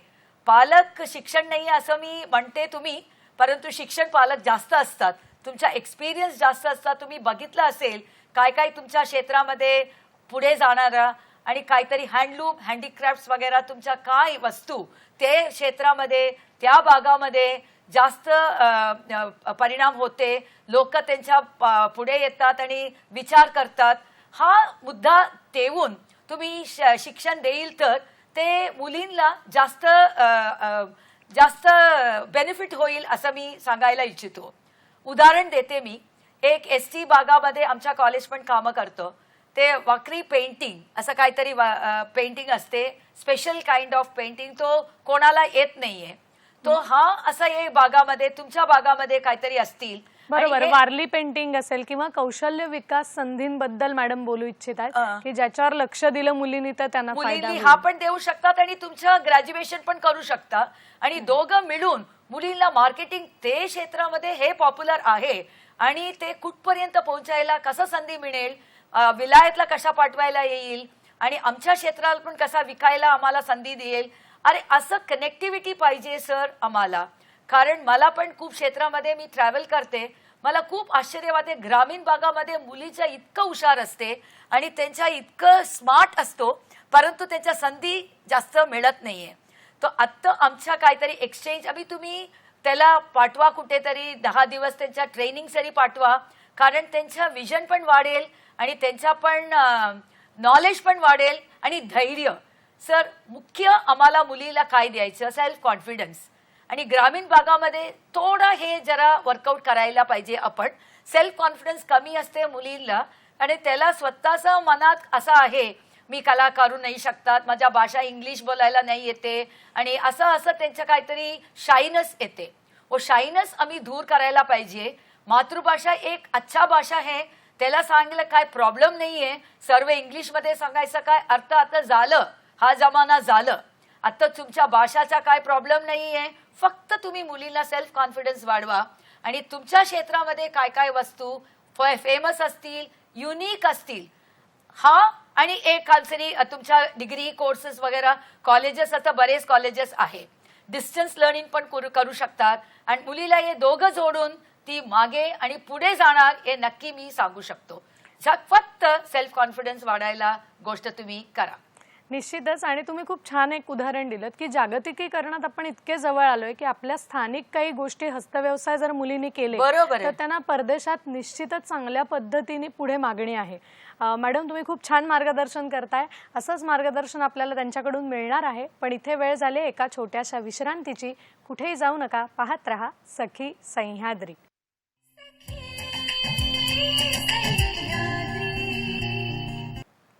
पालक शिक्षण नाही असं मी म्हणते तुम्ही, परंतु शिक्षण पालक जास्त असतात, तुमचा एक्सपिरियन्स जास्त असतात. तुम्ही बघितलं असेल काय काय तुमच्या क्षेत्रामध्ये पुढे जाणारा आणि काहीतरी हँडलूम हँडीक्राफ्ट्स वगैरे तुमच्या काय वस्तू ते क्षेत्रामध्ये त्या भागामध्ये जास्त परिणाम होते. लोक त्यांच्या पुढे येतात आणि विचार करतात. हा मुद्दा ठेवून तुम्ही शिक्षण देईल तर ते मुलींना जास्त जास्त बेनिफिट होईल असं मी सांगायला इच्छितो. उदाहरण देते मी. एक ST भागामध्ये आमच्या कॉलेज पण कामं करतं. ते वाकरी पेंटिंग असं काहीतरी पेंटिंग असते, स्पेशल काइंड ऑफ पेंटिंग, तो कोणाला येत नाहीये. तो हा असा एक भागामध्ये तुमच्या भागामध्ये काहीतरी असतील.
बरोबर, वारली पेंटिंग असेल किंवा कौशल्य विकास संधींबद्दल मॅडम बोलू इच्छितात की ज्याच्यावर लक्ष दिलं मुलींनी तर त्यांना फायदा
मुलींनी
होईल.
हा पण देऊ शकतात आणि तुमचं ग्रॅज्युएशन पण करू शकता आणि दोघं मिळून मुलींना मार्केटिंग ते क्षेत्रामध्ये हे पॉप्युलर आहे आणि ते कुठपर्यंत पोहोचायला कसं संधी मिळेल, विलायतला कशा पाठवायला येईल आणि आमच्या क्षेत्राला पण कसा विकायला आम्हाला संधी देईल. अरे असं कनेक्टिव्हिटी पाहिजे सर आम्हाला. कारण मला पण खूप क्षेत्रामध्ये मी ट्रॅव्हल करते, मला खूप आश्चर्य वाटते. ग्रामीण भागामध्ये मुलीच्या इतकं हुशार असते आणि त्यांच्या इतकं स्मार्ट असतो, परंतु त्यांच्या संधी जास्त मिळत नाहीये. तर आत्ता आमच्या काहीतरी एक्सचेंज आम्ही तुम्ही त्याला पाठवा कुठेतरी 10 दिवस त्यांच्या ट्रेनिंगसाठी पाठवा, कारण त्यांच्या विजन पण वाढेल आणि त्यांचा पण नॉलेज पण वाढेल आणि धैर्य. सर मुख्य आम्हाला मुलीला काय द्यायचं, सेल्फ कॉन्फिडन्स. आणि ग्रामीण भागामध्ये थोडं हे जरा वर्कआउट करायला पाहिजे आपण. सेल्फ कॉन्फिडन्स कमी असते मुलींना आणि त्याला स्वतःचा मनात असं आहे मी कला करू नाही शकतात, माझ्या भाषा इंग्लिश बोलायला नाही येते आणि असं असं त्यांच्या काहीतरी शायनेस येते. वो शायनेस आम्ही दूर करायला पाहिजे. मातृभाषा एक अच्छा भाषा आहे, त्याला सांगितलं काय प्रॉब्लेम नाहीये. सर्व इंग्लिशमध्ये सांगायचं काय अर्थ, आता झालं, हा जमाना झालं. आता तुमच्या भाषाचा काय प्रॉब्लेम नाहीये. फक्त तुम्ही मुलींना सेल्फ कॉन्फिडन्स वाढवा आणि तुमच्या क्षेत्रामध्ये काय काय वस्तू फेमस असतील, युनिक असतील, हा आणि एक काहीतरी तुमच्या डिग्री कोर्सेस वगैरे कॉलेजेस, आता बरेच कॉलेजेस आहे, डिस्टन्स लर्निंग पण करू शकतात आणि मुलीला हे दोघं जोडून ती मागे आणि पुढे जाणार हे नक्की मी सांगू शकतो. फक्त सेल्फ कॉन्फिडन्स वाढायला गोष्ट तुम्ही करा.
निश्चितच. आणि तुम्ही खूप छान एक उदाहरण दिलं की जागतिकीकरणात आपण इतके जवळ आलोय की आपल्या स्थानिक काही गोष्टी हस्तव्यवसाय जर मुलींनी केले
बरोबर आहे.
तर त्यांना परदेशात निश्चितच चांगल्या पद्धतीने पुढे मागणी आहे. मॅडम तुम्ही खूप छान मार्गदर्शन करताय. असंच मार्गदर्शन आपल्याला त्यांच्याकडून मिळणार आहे. पण इथे वेळ झाली एका छोट्याशा विश्रांतीची. कुठेही जाऊ नका, पाहत रहा सखी सह्याद्री.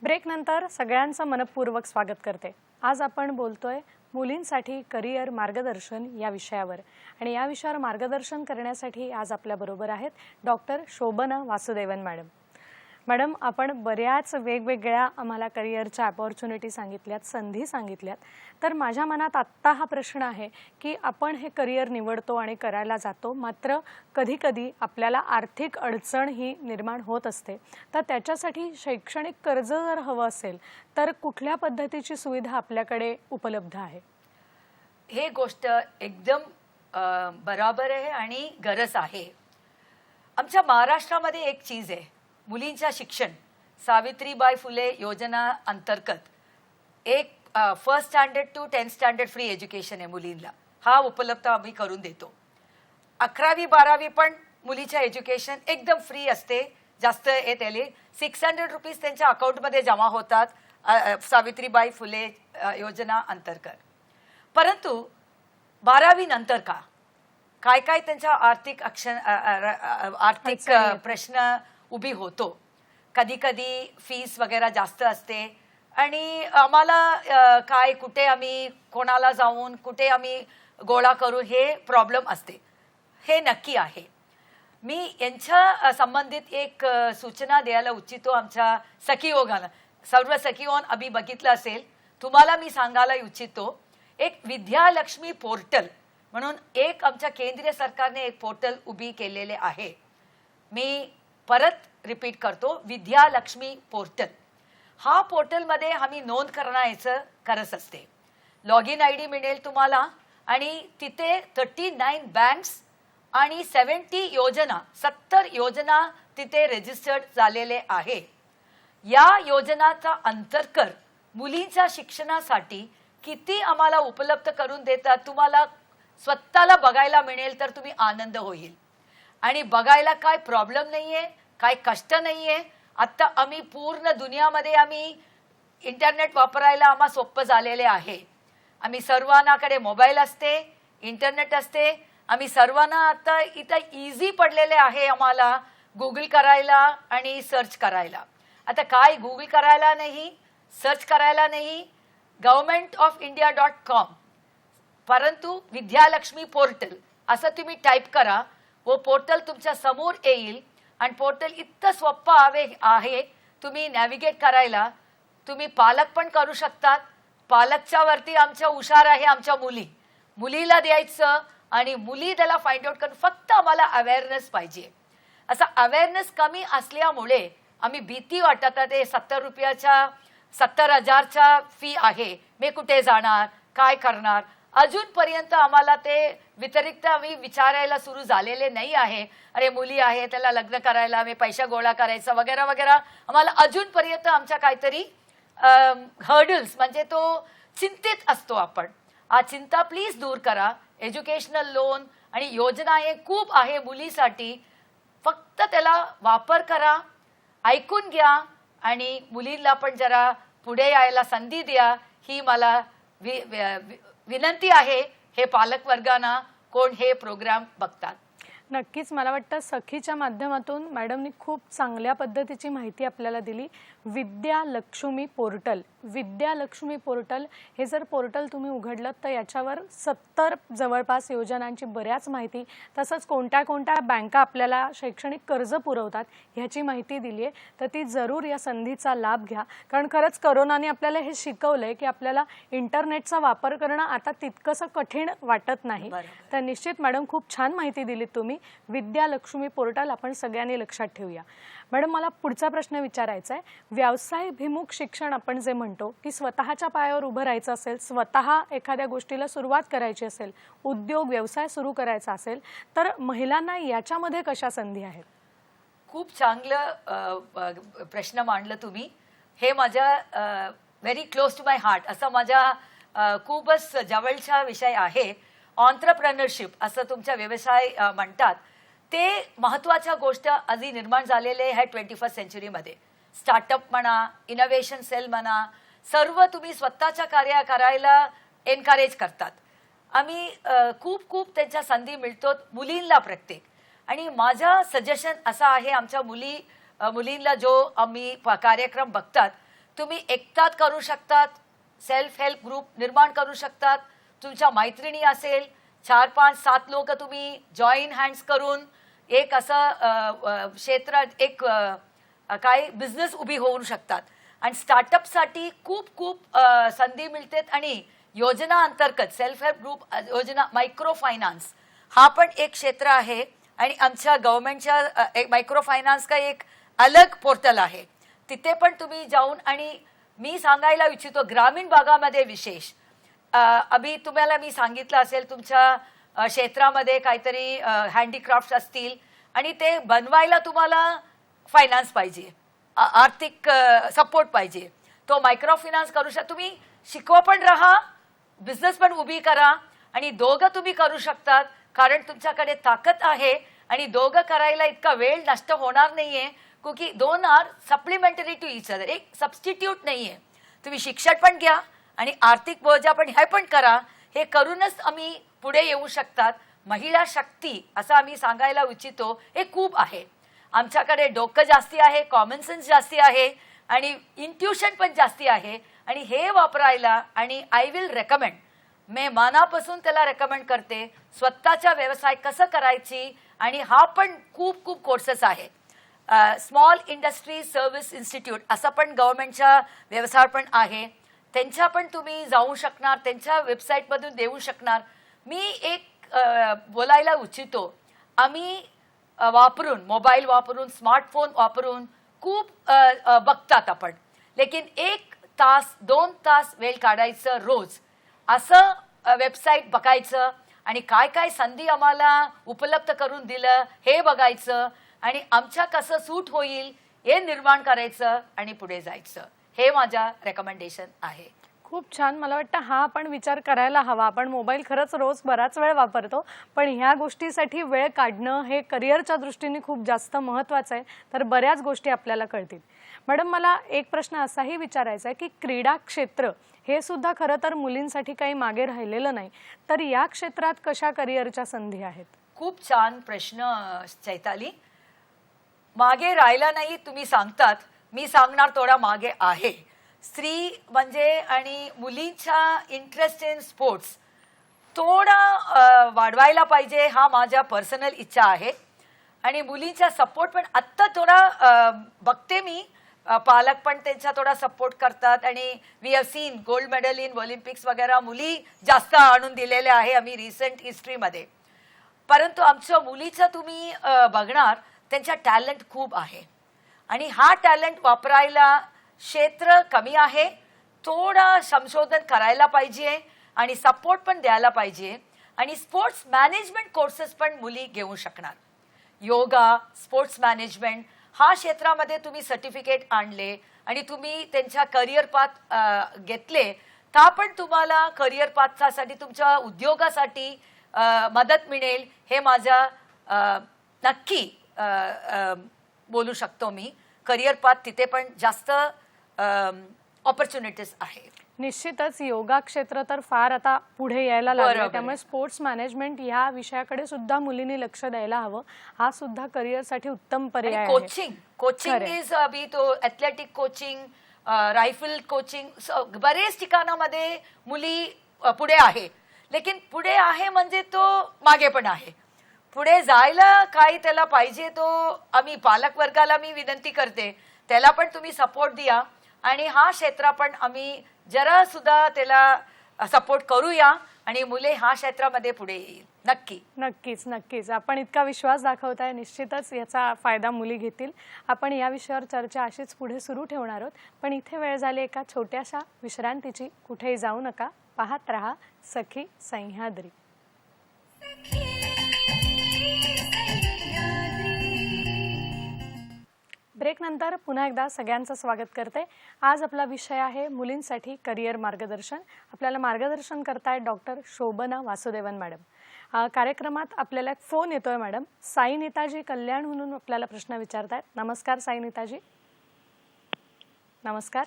ब्रेक नंतर सगळ्यांचं मनपूर्वक स्वागत करते. आज आपण बोलतोय मुलींसाठी करिअर मार्गदर्शन या विषयावर. आणि या विषयावर मार्गदर्शन करण्यासाठी आज आपल्याबरोबर आहेत doctor Shobhana Vasudevan madam. Madam, आपण बऱ्याच वेगवेगळ्या आम्हाला करिअरच्या अपॉर्च्युनिटी सांगितल्यात, संधी सांगितल्यात. तर माझ्या मनात आत्ता हा प्रश्न आहे की आपण हे करिअर निवडतो आणि करायला जातो, मात्र कधी कधी आपल्याला आर्थिक अडचण ही निर्माण होत असते. तर त्याच्यासाठी शैक्षणिक कर्ज जर हवं असेल तर कुठल्या पद्धतीची सुविधा आपल्याकडे उपलब्ध आहे?
हे गोष्ट एकदम बरोबर आहे आणि गरज आहे. आमच्या महाराष्ट्रामध्ये एक चीज आहे, मुलींच्या शिक्षण. सावित्रीबाई फुले योजना अंतर्गत एक first standard to 10th standard free education आहे मुलींना. हा उपलब्ध आम्ही करून देतो. 11वी 12वी पण मुलीच्या एज्युकेशन एकदम फ्री असते. जास्त त्याले 600 रुपीज त्यांच्या अकाउंटमध्ये जमा होतात सावित्रीबाई फुले योजना अंतर्गत. परंतु 12वी नंतर काय काय त्यांच्या आर्थिक आर्थिक प्रश्न उभी होतो. कधी कधी फीस वगैरे जास्त असते आणि आम्हाला काय कुठे आम्ही कोणाला जाऊन कुठे आम्ही गोळा करू हे प्रॉब्लेम असते. हे नक्की आहे. मी यांच्या संबंधित एक सूचना द्यायला इच्छितो आमच्या सखीयोगाला. सर्व सखीयोन अभि बघितलं असेल. तुम्हाला मी सांगायला इच्छितो, एक विद्यालक्ष्मी पोर्टल म्हणून एक आमच्या केंद्रीय सरकारने एक पोर्टल उभी केलेले आहे. मी परत रिपीट करतो, विद्यालक्ष्मी पोर्टल. हा पोर्टलमध्ये आम्ही नोंद करण्याचं गरज असते. लॉग इन ID मिळेल तुम्हाला आणि तिथे 39 बँक्स आणि 70 योजना तिथे रजिस्टर्ड झालेले आहे. या योजनाचा अंतर्गत मुलींच्या शिक्षणासाठी किती आम्हाला उपलब्ध करून देतात तुम्हाला स्वतःला बघायला मिळेल तर तुम्ही आनंद होईल. आणि बघायला काय प्रॉब्लेम नाहीये, काय कष्ट नाहीये. आता आम्ही पूर्ण दुनियामध्ये आम्ही इंटरनेट वापरायला आम्हा सोपं झालेले आहे. आम्ही सर्वांनाकडे मोबाईल असते, इंटरनेट असते. आम्ही सर्वांना आता इथं इझी पडलेले आहे आम्हाला गुगल करायला आणि सर्च करायला. आता काय गुगल करायला नाही, सर्च करायला नाही, governmentofIndia.com परंतु विद्यालक्ष्मी पोर्टल असं तुम्ही टाईप करा. वो पोर्टल तुमच्या समोर येईल आणि पोर्टल इतकं सोपं आहे तुम्ही नॅव्हिगेट करायला. तुम्ही पालक पण करू शकतात. पालकच्या वरती आमच्या हुशार आहे आमच्या मुलीला द्यायचं आणि मुली त्याला फाइंड आउट करून. फक्त आम्हाला अवेअरनेस पाहिजे. असा अवेअरनेस कमी असल्यामुळे आम्ही भीती वाटत ते 70,000च्या फी आहे, मी कुठे जाणार, काय करणार. अजूनपर्यंत आम्हाला ते व्यतिरिक्त आम्ही विचारायला सुरू झालेले नाही आहे. अरे मुली आहे त्याला लग्न करायला आम्ही पैसा गोळा करायचा वगैरे वगैरे. आम्हाला अजूनपर्यंत आमच्या काहीतरी हर्डल्स म्हणजे तो चिंतित असतो आपण. हा चिंता प्लीज दूर करा. एज्युकेशनल लोन आणि योजना हे खूप आहे मुलीसाठी. फक्त त्याला वापर करा, ऐकून घ्या आणि मुलींना पण जरा पुढे यायला संधी द्या. ही मला विनंती आहे हे पालक वर्गांना कोण हे प्रोग्राम बघतात.
नक्कीच मला वाटतं सखीच्या माध्यमातून मॅडमनी खूप चांगल्या पद्धतीची माहिती आपल्याला दिली. विद्यालक्ष्मी पोर्टल हे जर पोर्टल तुम्ही उघडलं तर याच्यावर 70 जवळपास योजनांची बऱ्याच माहिती, तसंच कोणत्या कोणत्या बँका आपल्याला शैक्षणिक कर्ज पुरवतात ह्याची माहिती दिली आहे. तर ती जरूर या संधीचा लाभ घ्या. कारण खरंच कोरोनाने आपल्याला हे शिकवलंय की आपल्याला इंटरनेटचा वापर करणं आता तितकंसं कठीण वाटत नाही. तर निश्चित मॅडम खूप छान माहिती दिली तुम्ही. विद्यालक्ष्मी पोर्टल आपण सगळ्यांनी लक्षात ठेवूया. मॅडम मला पुढचा प्रश्न विचारायचा आहे. व्यवसायभिमुख शिक्षण आपण जे म्हणतो की स्वतःच्या पायावर उभं राहायचं असेल, स्वतः एखाद्या गोष्टीला सुरुवात करायची असेल, उद्योग व्यवसाय सुरू करायचा असेल तर महिलांना याच्यामध्ये कशा संधी आहेत?
खूप चांगलं प्रश्न मांडलं तुम्ही. हे माझ्या very close to my heart, असं माझ्या खूपच जवळचा विषय आहे. ऑन्ट्रप्रनरशिप असं तुमचा व्यवसाय म्हणतात, ते महत्त्वाच्या गोष्ट आधी निर्माण झालेले आहे 21st सेंचुरीमध्ये. स्टार्टअप म्हणा, इनोव्हेशन सेल म्हणा, सर्व तुम्ही स्वतःच्या कार्य करायला एनकरेज करतात. आम्ही खूप खूप त्यांच्या संधी मिळतो मुलींना प्रत्येक. आणि माझं सजेशन असं आहे, आमच्या मुलींना जो आम्ही कार्यक्रम बघतात, तुम्ही एकटात करू शकतात, सेल्फ हेल्प ग्रुप निर्माण करू शकतात, तुमच्या मैत्रिणी असेल 4, 5, 7 लोक तुम्ही जॉईन हँड्स करून एक असं क्षेत्र एक काय बिझनेस उभी होऊ शकतात. आणि स्टार्टअपसाठी खूप खूप संधी मिळतात. आणि योजना अंतर्गत सेल्फ हेल्प ग्रुप योजना, मायक्रो फायनान्स हा पण एक क्षेत्र आहे. आणि आमच्या गव्हर्नमेंटच्या एक मायक्रो फायनान्स का एक अलग पोर्टल आहे, तिथे पण तुम्ही जाऊन. आणि मी सांगायला इच्छितो ग्रामीण भागामध्ये विशेष, अभि तुम्हाला मी सांगितलं असेल तुमच्या क्षेत्रामध्ये काहीतरी हँडीक्राफ्ट असतील आणि ते बनवायला तुम्हाला फायनान्स पाहिजे, आर्थिक सपोर्ट पाहिजे, तो मायक्रो फायनान्स करू शकता. तुम्ही शिकवा पण राहा, बिझनेस पण उभी करा, आणि दोघं तुम्ही करू शकतात, कारण तुमच्याकडे ताकद आहे. आणि दोघं करायला इतका वेळ नष्ट होणार नाहीये, क्योंकि दोन are supplementary to each other, एक सबस्टिट्यूट नाहीये. तुम्ही शिक्षण पण घ्या आणि आर्थिक बोजा पण हे पण करा. हे करूनच आम्ही पुढे येऊ शकतात. महिला शक्ती असं आम्ही सांगायला इच्छितो, हे खूप आहे. आमच्याकडे डोकं जास्ती आहे, कॉमन सेन्स जास्ती आहे, आणि इंट्युशन पण जास्ती आहे. आणि हे वापरायला, आणि आय विल रेकमेंड, मी मनापासून त्याला रेकमेंड करते, स्वतःचा व्यवसाय कसं करायची. आणि हा पण खूप खूप कोर्सेस आहे. स्मॉल इंडस्ट्री सर्व्हिस इन्स्टिट्यूट असं पण गव्हर्नमेंटच्या व्यवसाय पण आहे, त्यांच्या पण तुम्ही जाऊ शकणार, त्यांच्या वेबसाईटमधून देऊ शकणार. मी एक बोलायला इच्छितो, आम्ही वापरून, मोबाईल वापरून, स्मार्टफोन वापरून खूप बघतात आपण, लेकिन 1 तास 2 तास वेळ काढायचं रोज, असं वेबसाईट बघायचं. आणि काय काय संधी आम्हाला उपलब्ध करून दिलं हे बघायचं, आणि आमच्या कसं सूट होईल हे निर्माण करायचं आणि पुढे जायचं. हे माझा रेकमेंडेशन आहे.
खूप छान. मला वाटतं हा आपण विचार करायला हवा. आपण मोबाईल खरंच रोज बराच वेळ वापरतो, पण ह्या गोष्टीसाठी वेळ काढणं हे करिअरच्या दृष्टीने खूप जास्त महत्त्वाचं आहे. तर बऱ्याच गोष्टी आपल्याला कळतील. मॅडम, मला एक प्रश्न असाही विचारायचा आहे की क्रीडा क्षेत्र हे सुद्धा खरं तर मुलींसाठी काही मागे राहिलेलं नाही, तर या क्षेत्रात कशा करिअरच्या संधी आहेत?
खूप छान प्रश्न चैताली. मागे राहिला नाही तुम्ही सांगतात, मी सांगणार थोडा मागे आहे. स्त्री म्हणजे आणि मुलींचा इंटरेस्ट इन स्पोर्ट्स थोडा वाढवायला पाहिजे, हा माझ्या पर्सनल इच्छा आहे. आणि मुलींचा सपोर्ट पण आत्ता थोडा बघते मी, पालक पण त्यांचा थोडा सपोर्ट करतात. आणि we have seen gold medal in Olympics वगैरे मुली जास्त आणून दिलेले आहे आम्ही रिसेंट हिस्ट्रीमध्ये. परंतु आमच्या मुलीचं तुम्ही बघणार, त्यांचा टॅलेंट खूप आहे, आणि हा टॅलेंट वापरायला क्षेत्र कमी आहे. थोडा संशोधन करायला पाहिजे आणि सपोर्ट पण द्यायला पाहिजे. आणि स्पोर्ट्स मॅनेजमेंट कोर्सेस पण मुली घेऊ शकणार. योगा, स्पोर्ट्स मॅनेजमेंट हा क्षेत्रामध्ये तुम्ही सर्टिफिकेट आणले आणि तुम्ही त्यांच्या करिअर पाथ घेतले, तर पण तुम्हाला करिअर पाथसाठी तुमच्या उद्योगासाठी मदत मिळेल. हे माझा नक्की बोलू शकतो मी. करिअर पाथ तिथे पण जास्त ऑपॉर्च्युनिटीज आहे.
निश्चितच योगा क्षेत्र तर फार आता पुढे यायला लागले, त्यामुळे स्पोर्ट्स मॅनेजमेंट या विषयाकडे सुद्धा मुलींनी लक्ष द्यायला हवं. हा सुद्धा करिअरसाठी उत्तम पर्याय आहे.
कोचिंग इज अभी तो ॲथलेटिक कोचिंग, रायफल कोचिंग बरेच ठिकाणामध्ये मुली पुढे आहे. लेकिन पुढे आहे म्हणजे तो मागे पण आहे. पुढे जायला काय त्याला पाहिजे, तो आम्ही पालक वर्गाला मी विनंती करते, त्याला पण तुम्ही सपोर्ट द्या. आणि हा क्षेत्र पण आम्ही जरा सुद्धा त्याला सपोर्ट करूया, आणि मुले हा क्षेत्रामध्ये पुढे येईल.
नक्कीच आपण इतका विश्वास दाखवताय, निश्चितच याचा फायदा मुली घेतील. आपण या विषयावर चर्चा अशीच पुढे सुरू ठेवणार आहोत, पण इथे वेळ झाली एका छोट्याशा विश्रांतीची. कुठेही जाऊ नका, पाहत रहा सखी सह्याद्री. ब्रेकनंतर पुन्हा एकदा सगळ्यांचं स्वागत करते. आज आपला विषय आहे मुलींसाठी करिअर मार्गदर्शन. आपल्याला मार्गदर्शन करतायत डॉक्टर शोभना वासुदेवन मॅडम. कार्यक्रमात आपल्याला एक फोन येतोय मॅडम. साई नेताजी कल्याण म्हणून आपल्याला प्रश्न विचारतायत. नमस्कार साई नेताजी. नमस्कार.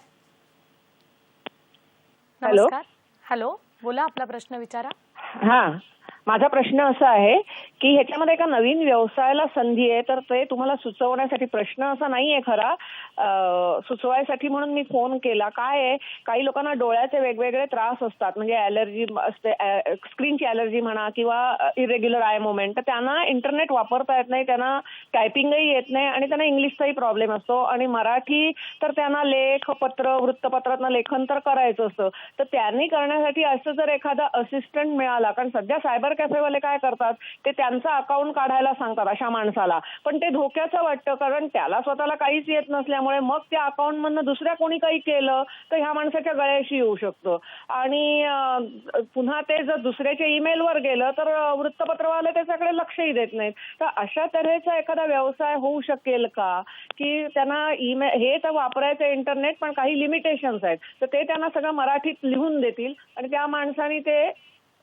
नमस्कार. हॅलो, बोला, आपला प्रश्न विचारा.
हा, माझा प्रश्न असा आहे की ह्याच्यामध्ये एका नवीन व्यवसायाला संधी आहे, तर ते तुम्हाला सुचवण्यासाठी, प्रश्न असा नाहीये खरा, सुचवायसाठी म्हणून मी फोन केला. काय आहे, काही लोकांना डोळ्याचे वेगवेगळे त्रास असतात, म्हणजे ॲलर्जी असते, स्क्रीनची ॲलर्जी म्हणा किंवा इरेग्युलर आय मुवमेंट, तर त्यांना इंटरनेट वापरता येत नाही, त्यांना टायपिंगही येत नाही आणि त्यांना इंग्लिशचाही प्रॉब्लेम असतो आणि मराठी तर त्यांना लेख, पत्र, वृत्तपत्रातनं लेखन तर करायचं असतं. तर त्यांनी करण्यासाठी असं जर एखादा असिस्टंट मिळाला, कारण सध्या सायबर कॅफेवाले काय करतात, ते त्यांचं अकाउंट काढायला सांगतात अशा माणसाला, पण ते धोक्याचं वाटतं, कारण त्याला स्वतःला काहीच येत नसल्यामुळे मग त्या अकाउंट मधनं दुसऱ्या कोणी काही केलं तर ह्या माणसाच्या गळ्याशी येऊ शकतं. आणि पुन्हा ते जर दुसऱ्याच्या ईमेलवर गेलं तर वृत्तपत्रवाले त्याच्याकडे लक्षही देत नाहीत. तर अशा तऱ्हेचा एखादा व्यवसाय होऊ शकेल का, की त्यांना ईमेल हे तर वापरायचं इंटरनेट, पण काही लिमिटेशन्स आहेत, तर ते त्यांना सगळं मराठीत लिहून देतील आणि त्या माणसाने ते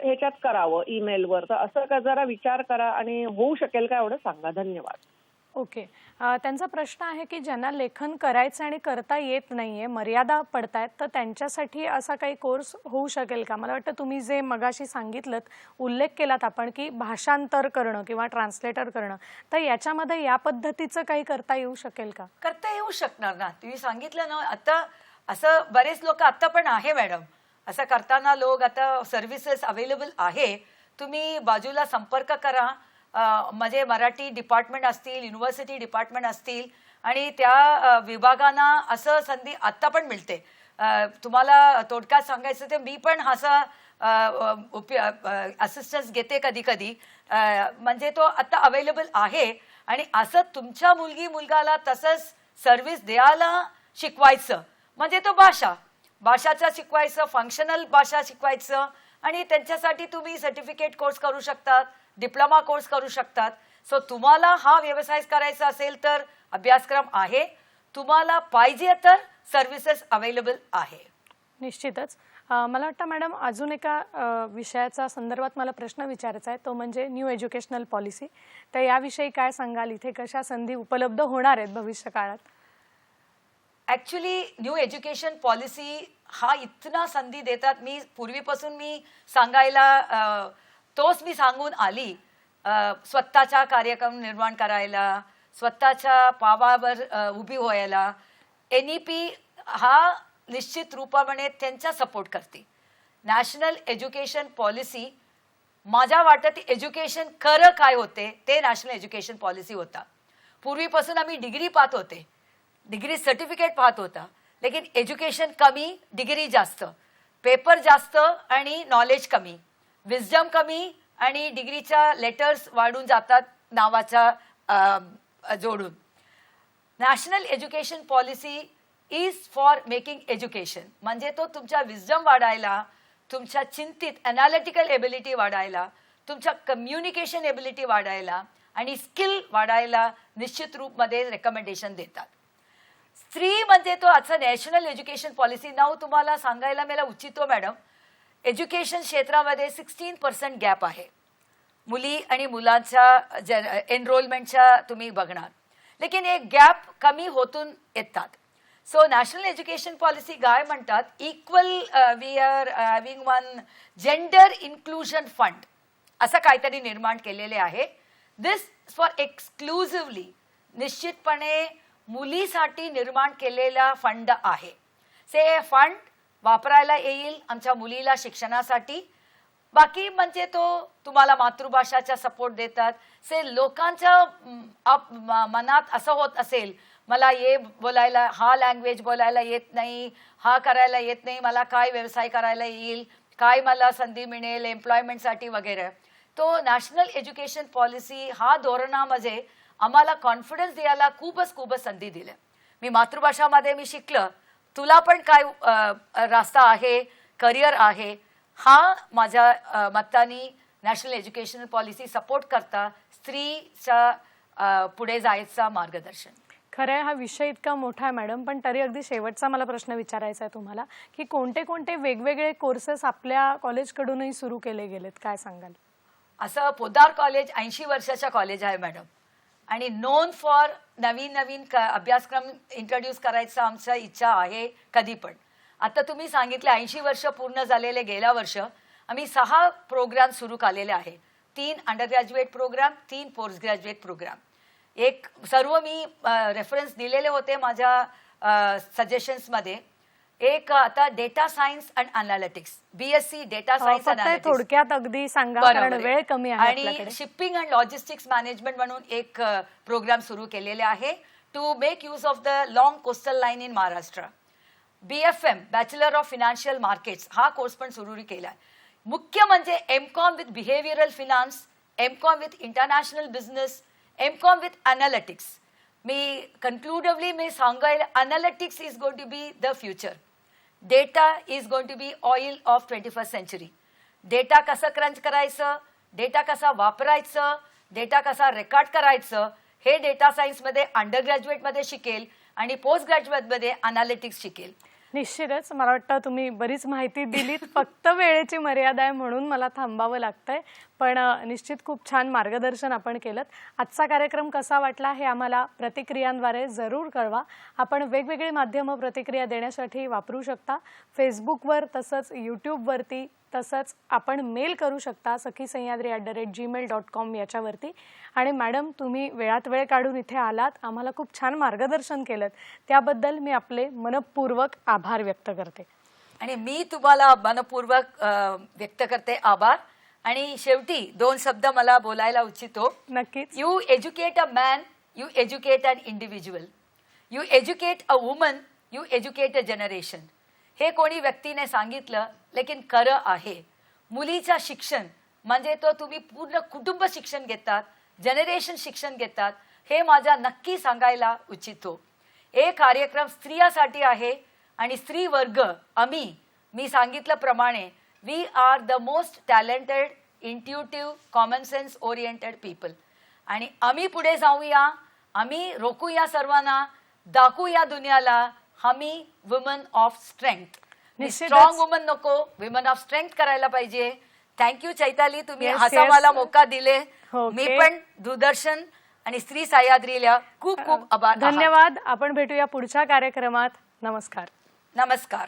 ह्याच्यात करावं ईमेलवर. तर असं का, जरा विचार करा आणि होऊ शकेल का एवढं सांगा. धन्यवाद.
ओके. त्यांचा प्रश्न आहे की ज्यांना लेखन करायचं आणि करता येत नाहीये, मर्यादा पडतायत, तर त्यांच्यासाठी असा काही कोर्स होऊ शकेल का? मला वाटतं तुम्ही जे मगाशी सांगितलं, उल्लेख केलात आपण की भाषांतर करणं किंवा ट्रान्सलेटर करणं, तर याच्यामध्ये या पद्धतीचं काही करता येऊ शकेल का?
करता येऊ शकणार ना. तुम्ही सांगितलं ना, आता असं बरेच लोक आता पण आहे मॅडम, असं करताना लोक आता सर्व्हिसेस अवेलेबल आहे. तुम्ही बाजूला संपर्क करा, म्हणजे मराठी डिपार्टमेंट असतील, युनिव्हर्सिटी डिपार्टमेंट असतील आणि त्या विभागांना असं संधी आत्ता पण मिळते. तुम्हाला थोडक्यात सांगायचं तर मी पण असा असिस्टन्स घेते कधी कधी, म्हणजे तो आता अवेलेबल आहे. आणि असं तुमच्या मुलगाला तसंच सर्व्हिस द्यायला शिकवायचं, म्हणजे तो भाषाचं शिकवायचं, फंक्शनल भाषा शिकवायचं, आणि त्यांच्यासाठी तुम्ही सर्टिफिकेट कोर्स करू शकतात, डिप्लोमा कोर्स करू शकतात. सो तुम्हाला हा व्यवसाय करायचा असेल तर अभ्यासक्रम आहे, तुम्हाला पाहिजे तर सर्व्हिसेस अवेलेबल आहे.
निश्चितच. मला वाटतं मॅडम अजून एका विषयाचा संदर्भात मला प्रश्न विचारायचा आहे, तो म्हणजे न्यू एज्युकेशनल पॉलिसी. तर याविषयी काय सांगाल? इथे कशा संधी उपलब्ध होणार आहेत भविष्य काळात?
ॲक्च्युली न्यू एज्युकेशन पॉलिसी हा इतना संधी देतात. मी पूर्वीपासून सांगायला तोच मी सांगून आली, स्वतःचा कार्यक्रम निर्माण करायला, स्वतःच्या पावावर उभी व्हायला NEP हा निश्चित रूपाने त्यांचा सपोर्ट करते. नॅशनल एज्युकेशन पॉलिसी माझ्या वाटतं एज्युकेशन खरं काय होते ते नॅशनल एज्युकेशन पॉलिसी होता. पूर्वीपासून आम्ही डिग्री पाहत होते, डिग्री सर्टिफिकेट पाहत होता, लेकिन एज्युकेशन कमी, डिग्री जास्त, पेपर जास्त आणि नॉलेज कमी, विजडम कमी आणि डिग्रीच्या लेटर्स वाढून जातात नावाचा जोडून. National education policy is for making education, म्हणजे तो तुमच्या विजडम वाढायला, तुमच्या चिंतित अनालिटिकल एबिलिटी वाढायला, तुमच्या कम्युनिकेशन एबिलिटी वाढायला आणि स्किल वाढायला निश्चित रूपमध्ये रेकमेंडेशन देतात. स्त्री म्हणजे तो आजचा नॅशनल एज्युकेशन पॉलिसी नाव तुम्हाला सांगायला मला उचितो मॅडम. एज्युकेशन क्षेत्रामध्ये 16% गॅप आहे मुली आणि मुलांच्या एनरोलमेंटच्या तुम्ही बघणार, लेकिन एक गॅप कमी होतून येतात. सो नॅशनल एज्युकेशन पॉलिसी काय म्हणतात, equal we are having one gender inclusion fund असं काहीतरी निर्माण केलेले आहे. दिस फॉर एक्सक्लुझिव्हली निश्चितपणे मुलीसाठी निर्माण केलेला फंड आहे. से फंड वापरायला येईल आमच्या मुलीला शिक्षणासाठी. बाकी म्हणजे तो तुम्हाला मातृभाषाचा सपोर्ट देतात. से लोकांच्या मनात असं होत असेल, मला हे बोलायला, हा लँग्वेज बोलायला येत नाही, हा करायला येत नाही, मला काय व्यवसाय करायला येईल, काय मला संधी मिळेल एम्प्लॉयमेंटसाठी वगैरे. तो नॅशनल एज्युकेशन पॉलिसी हा धोरणामध्ये आम्हाला कॉन्फिडन्स द्यायला खूपच संधी दिल्या. मी मातृभाषामध्ये मी शिकलं, तुला पण काय रास्ता आहे, करिअर आहे, हा माझ्या मतानी नॅशनल एज्युकेशन पॉलिसी सपोर्ट करता स्त्रीच्या पुढे जायचा मार्गदर्शन.
खरं आहे, हा विषय इतका मोठा आहे मॅडम, पण तरी अगदी शेवटचा मला प्रश्न विचारायचा आहे तुम्हाला की कोणते कोणते वेगवेगळे कोर्सेस आपल्या कॉलेजकडूनही सुरू केले गेलेत, काय सांगाल?
असं पोद्दार कॉलेज 80 वर्षाच्या कॉलेज आहे मॅडम, आणि नोन फॉर नवीन नवीन अभ्यासक्रम इंट्रोड्यूस करायचा आमचा इच्छा आहे कधी पण. आता तुम्ही सांगितले 80 वर्ष पूर्ण झालेले गेल्या वर्ष आम्ही 6 प्रोग्राम सुरू केलेले आहे. 3 undergraduate program, 3 postgraduate program. एक सर्व मी रेफरन्स दिलेले होते माझ्या सजेशन्समध्ये. एक आता data science and analytics, BSc data science and
फक्त
अनालिटिक्स,
थोडक्यात अगदी सांगा कारण वेळ कमी आहे
आणि
आपल्याकडे.
शिपिंग अँड लॉजिस्टिक्स मॅनेजमेंट म्हणून एक प्रोग्राम सुरू केलेले आहे to make use of the long coastal line in Maharashtra. BFM bachelor of financial markets हा कोर्स पण सुरू केला. मुख्य म्हणजे MCom with behavioural finance, MCom with international business, MCom with analytics. मी कन्क्लुडिव्हली मी सांगायला, analytics is going to be the future. Data is going to be oil of 21st century. Data कसं क्रंच करायचं, डेटा कसा वापरायचं, डेटा कसा रेकॉर्ड करायचं, हे डेटा सायन्समध्ये अंडर ग्रॅज्युएटमध्ये शिकेल आणि पोस्ट ग्रॅज्युएटमध्ये अनालिटिक्स शिकेल.
निश्चितच मला वाटतं तुम्ही बरीच माहिती दिलीत. फक्त वेळेची मर्यादा आहे म्हणून मला थांबावं लागतंय, पण निश्चित खूप छान मार्गदर्शन आपण केलं. आजचा कार्यक्रम कसा वाटला हे आम्हाला प्रतिक्रियांद्वारे जरूर कळवा. आपण वेगवेगळी माध्यमं प्रतिक्रिया देण्यासाठी वापरू शकता, फेसबुकवर तसंच यूट्यूबवरती, तसंच आपण मेल करू शकता sakhisayadri@gmail.com याच्यावरती. आणि मॅडम तुम्ही वेळात वेळ काढून इथे आलात, आम्हाला खूप छान मार्गदर्शन केलं, त्याबद्दल मी आपले मनपूर्वक आभार व्यक्त करते.
आणि मी तुम्हाला मनपूर्वक व्यक्त करते आभार. आणि शेवटी 2 शब्द मला बोलायला इच्छितो.
नक्कीच.
You educate a man, you educate an individual, you educate a woman, you educate a generation. हे कोणी व्यक्तीने सांगितलं, लेकिन खरं आहे. मुलीचं शिक्षण म्हणजे तो तुम्ही पूर्ण कुटुंब शिक्षण घेतात, जनरेशन शिक्षण घेतात, हे माझा नक्की सांगायला इच्छितो. हे कार्यक्रम स्त्रियासाठी आहे आणि स्त्री वर्ग मी सांगितल्याप्रमाणे we are the most talented, intuitive, common sense oriented people. आणि आम्ही पुढे जाऊया, आम्ही रोखूया सर्वांना, दाखवूया दुनियाला आम्ही woman of strength. Strong woman नको, वुमन ऑफ स्ट्रेंथ करायला पाहिजे. थँक्यू चैताली, तुम्ही असा मला मौका दिले. मी पण दूरदर्शन आणि श्री सह्याद्रीला खूप खूप आभार.
धन्यवाद. आपण भेटूया पुढच्या कार्यक्रमात. नमस्कार.
नमस्कार.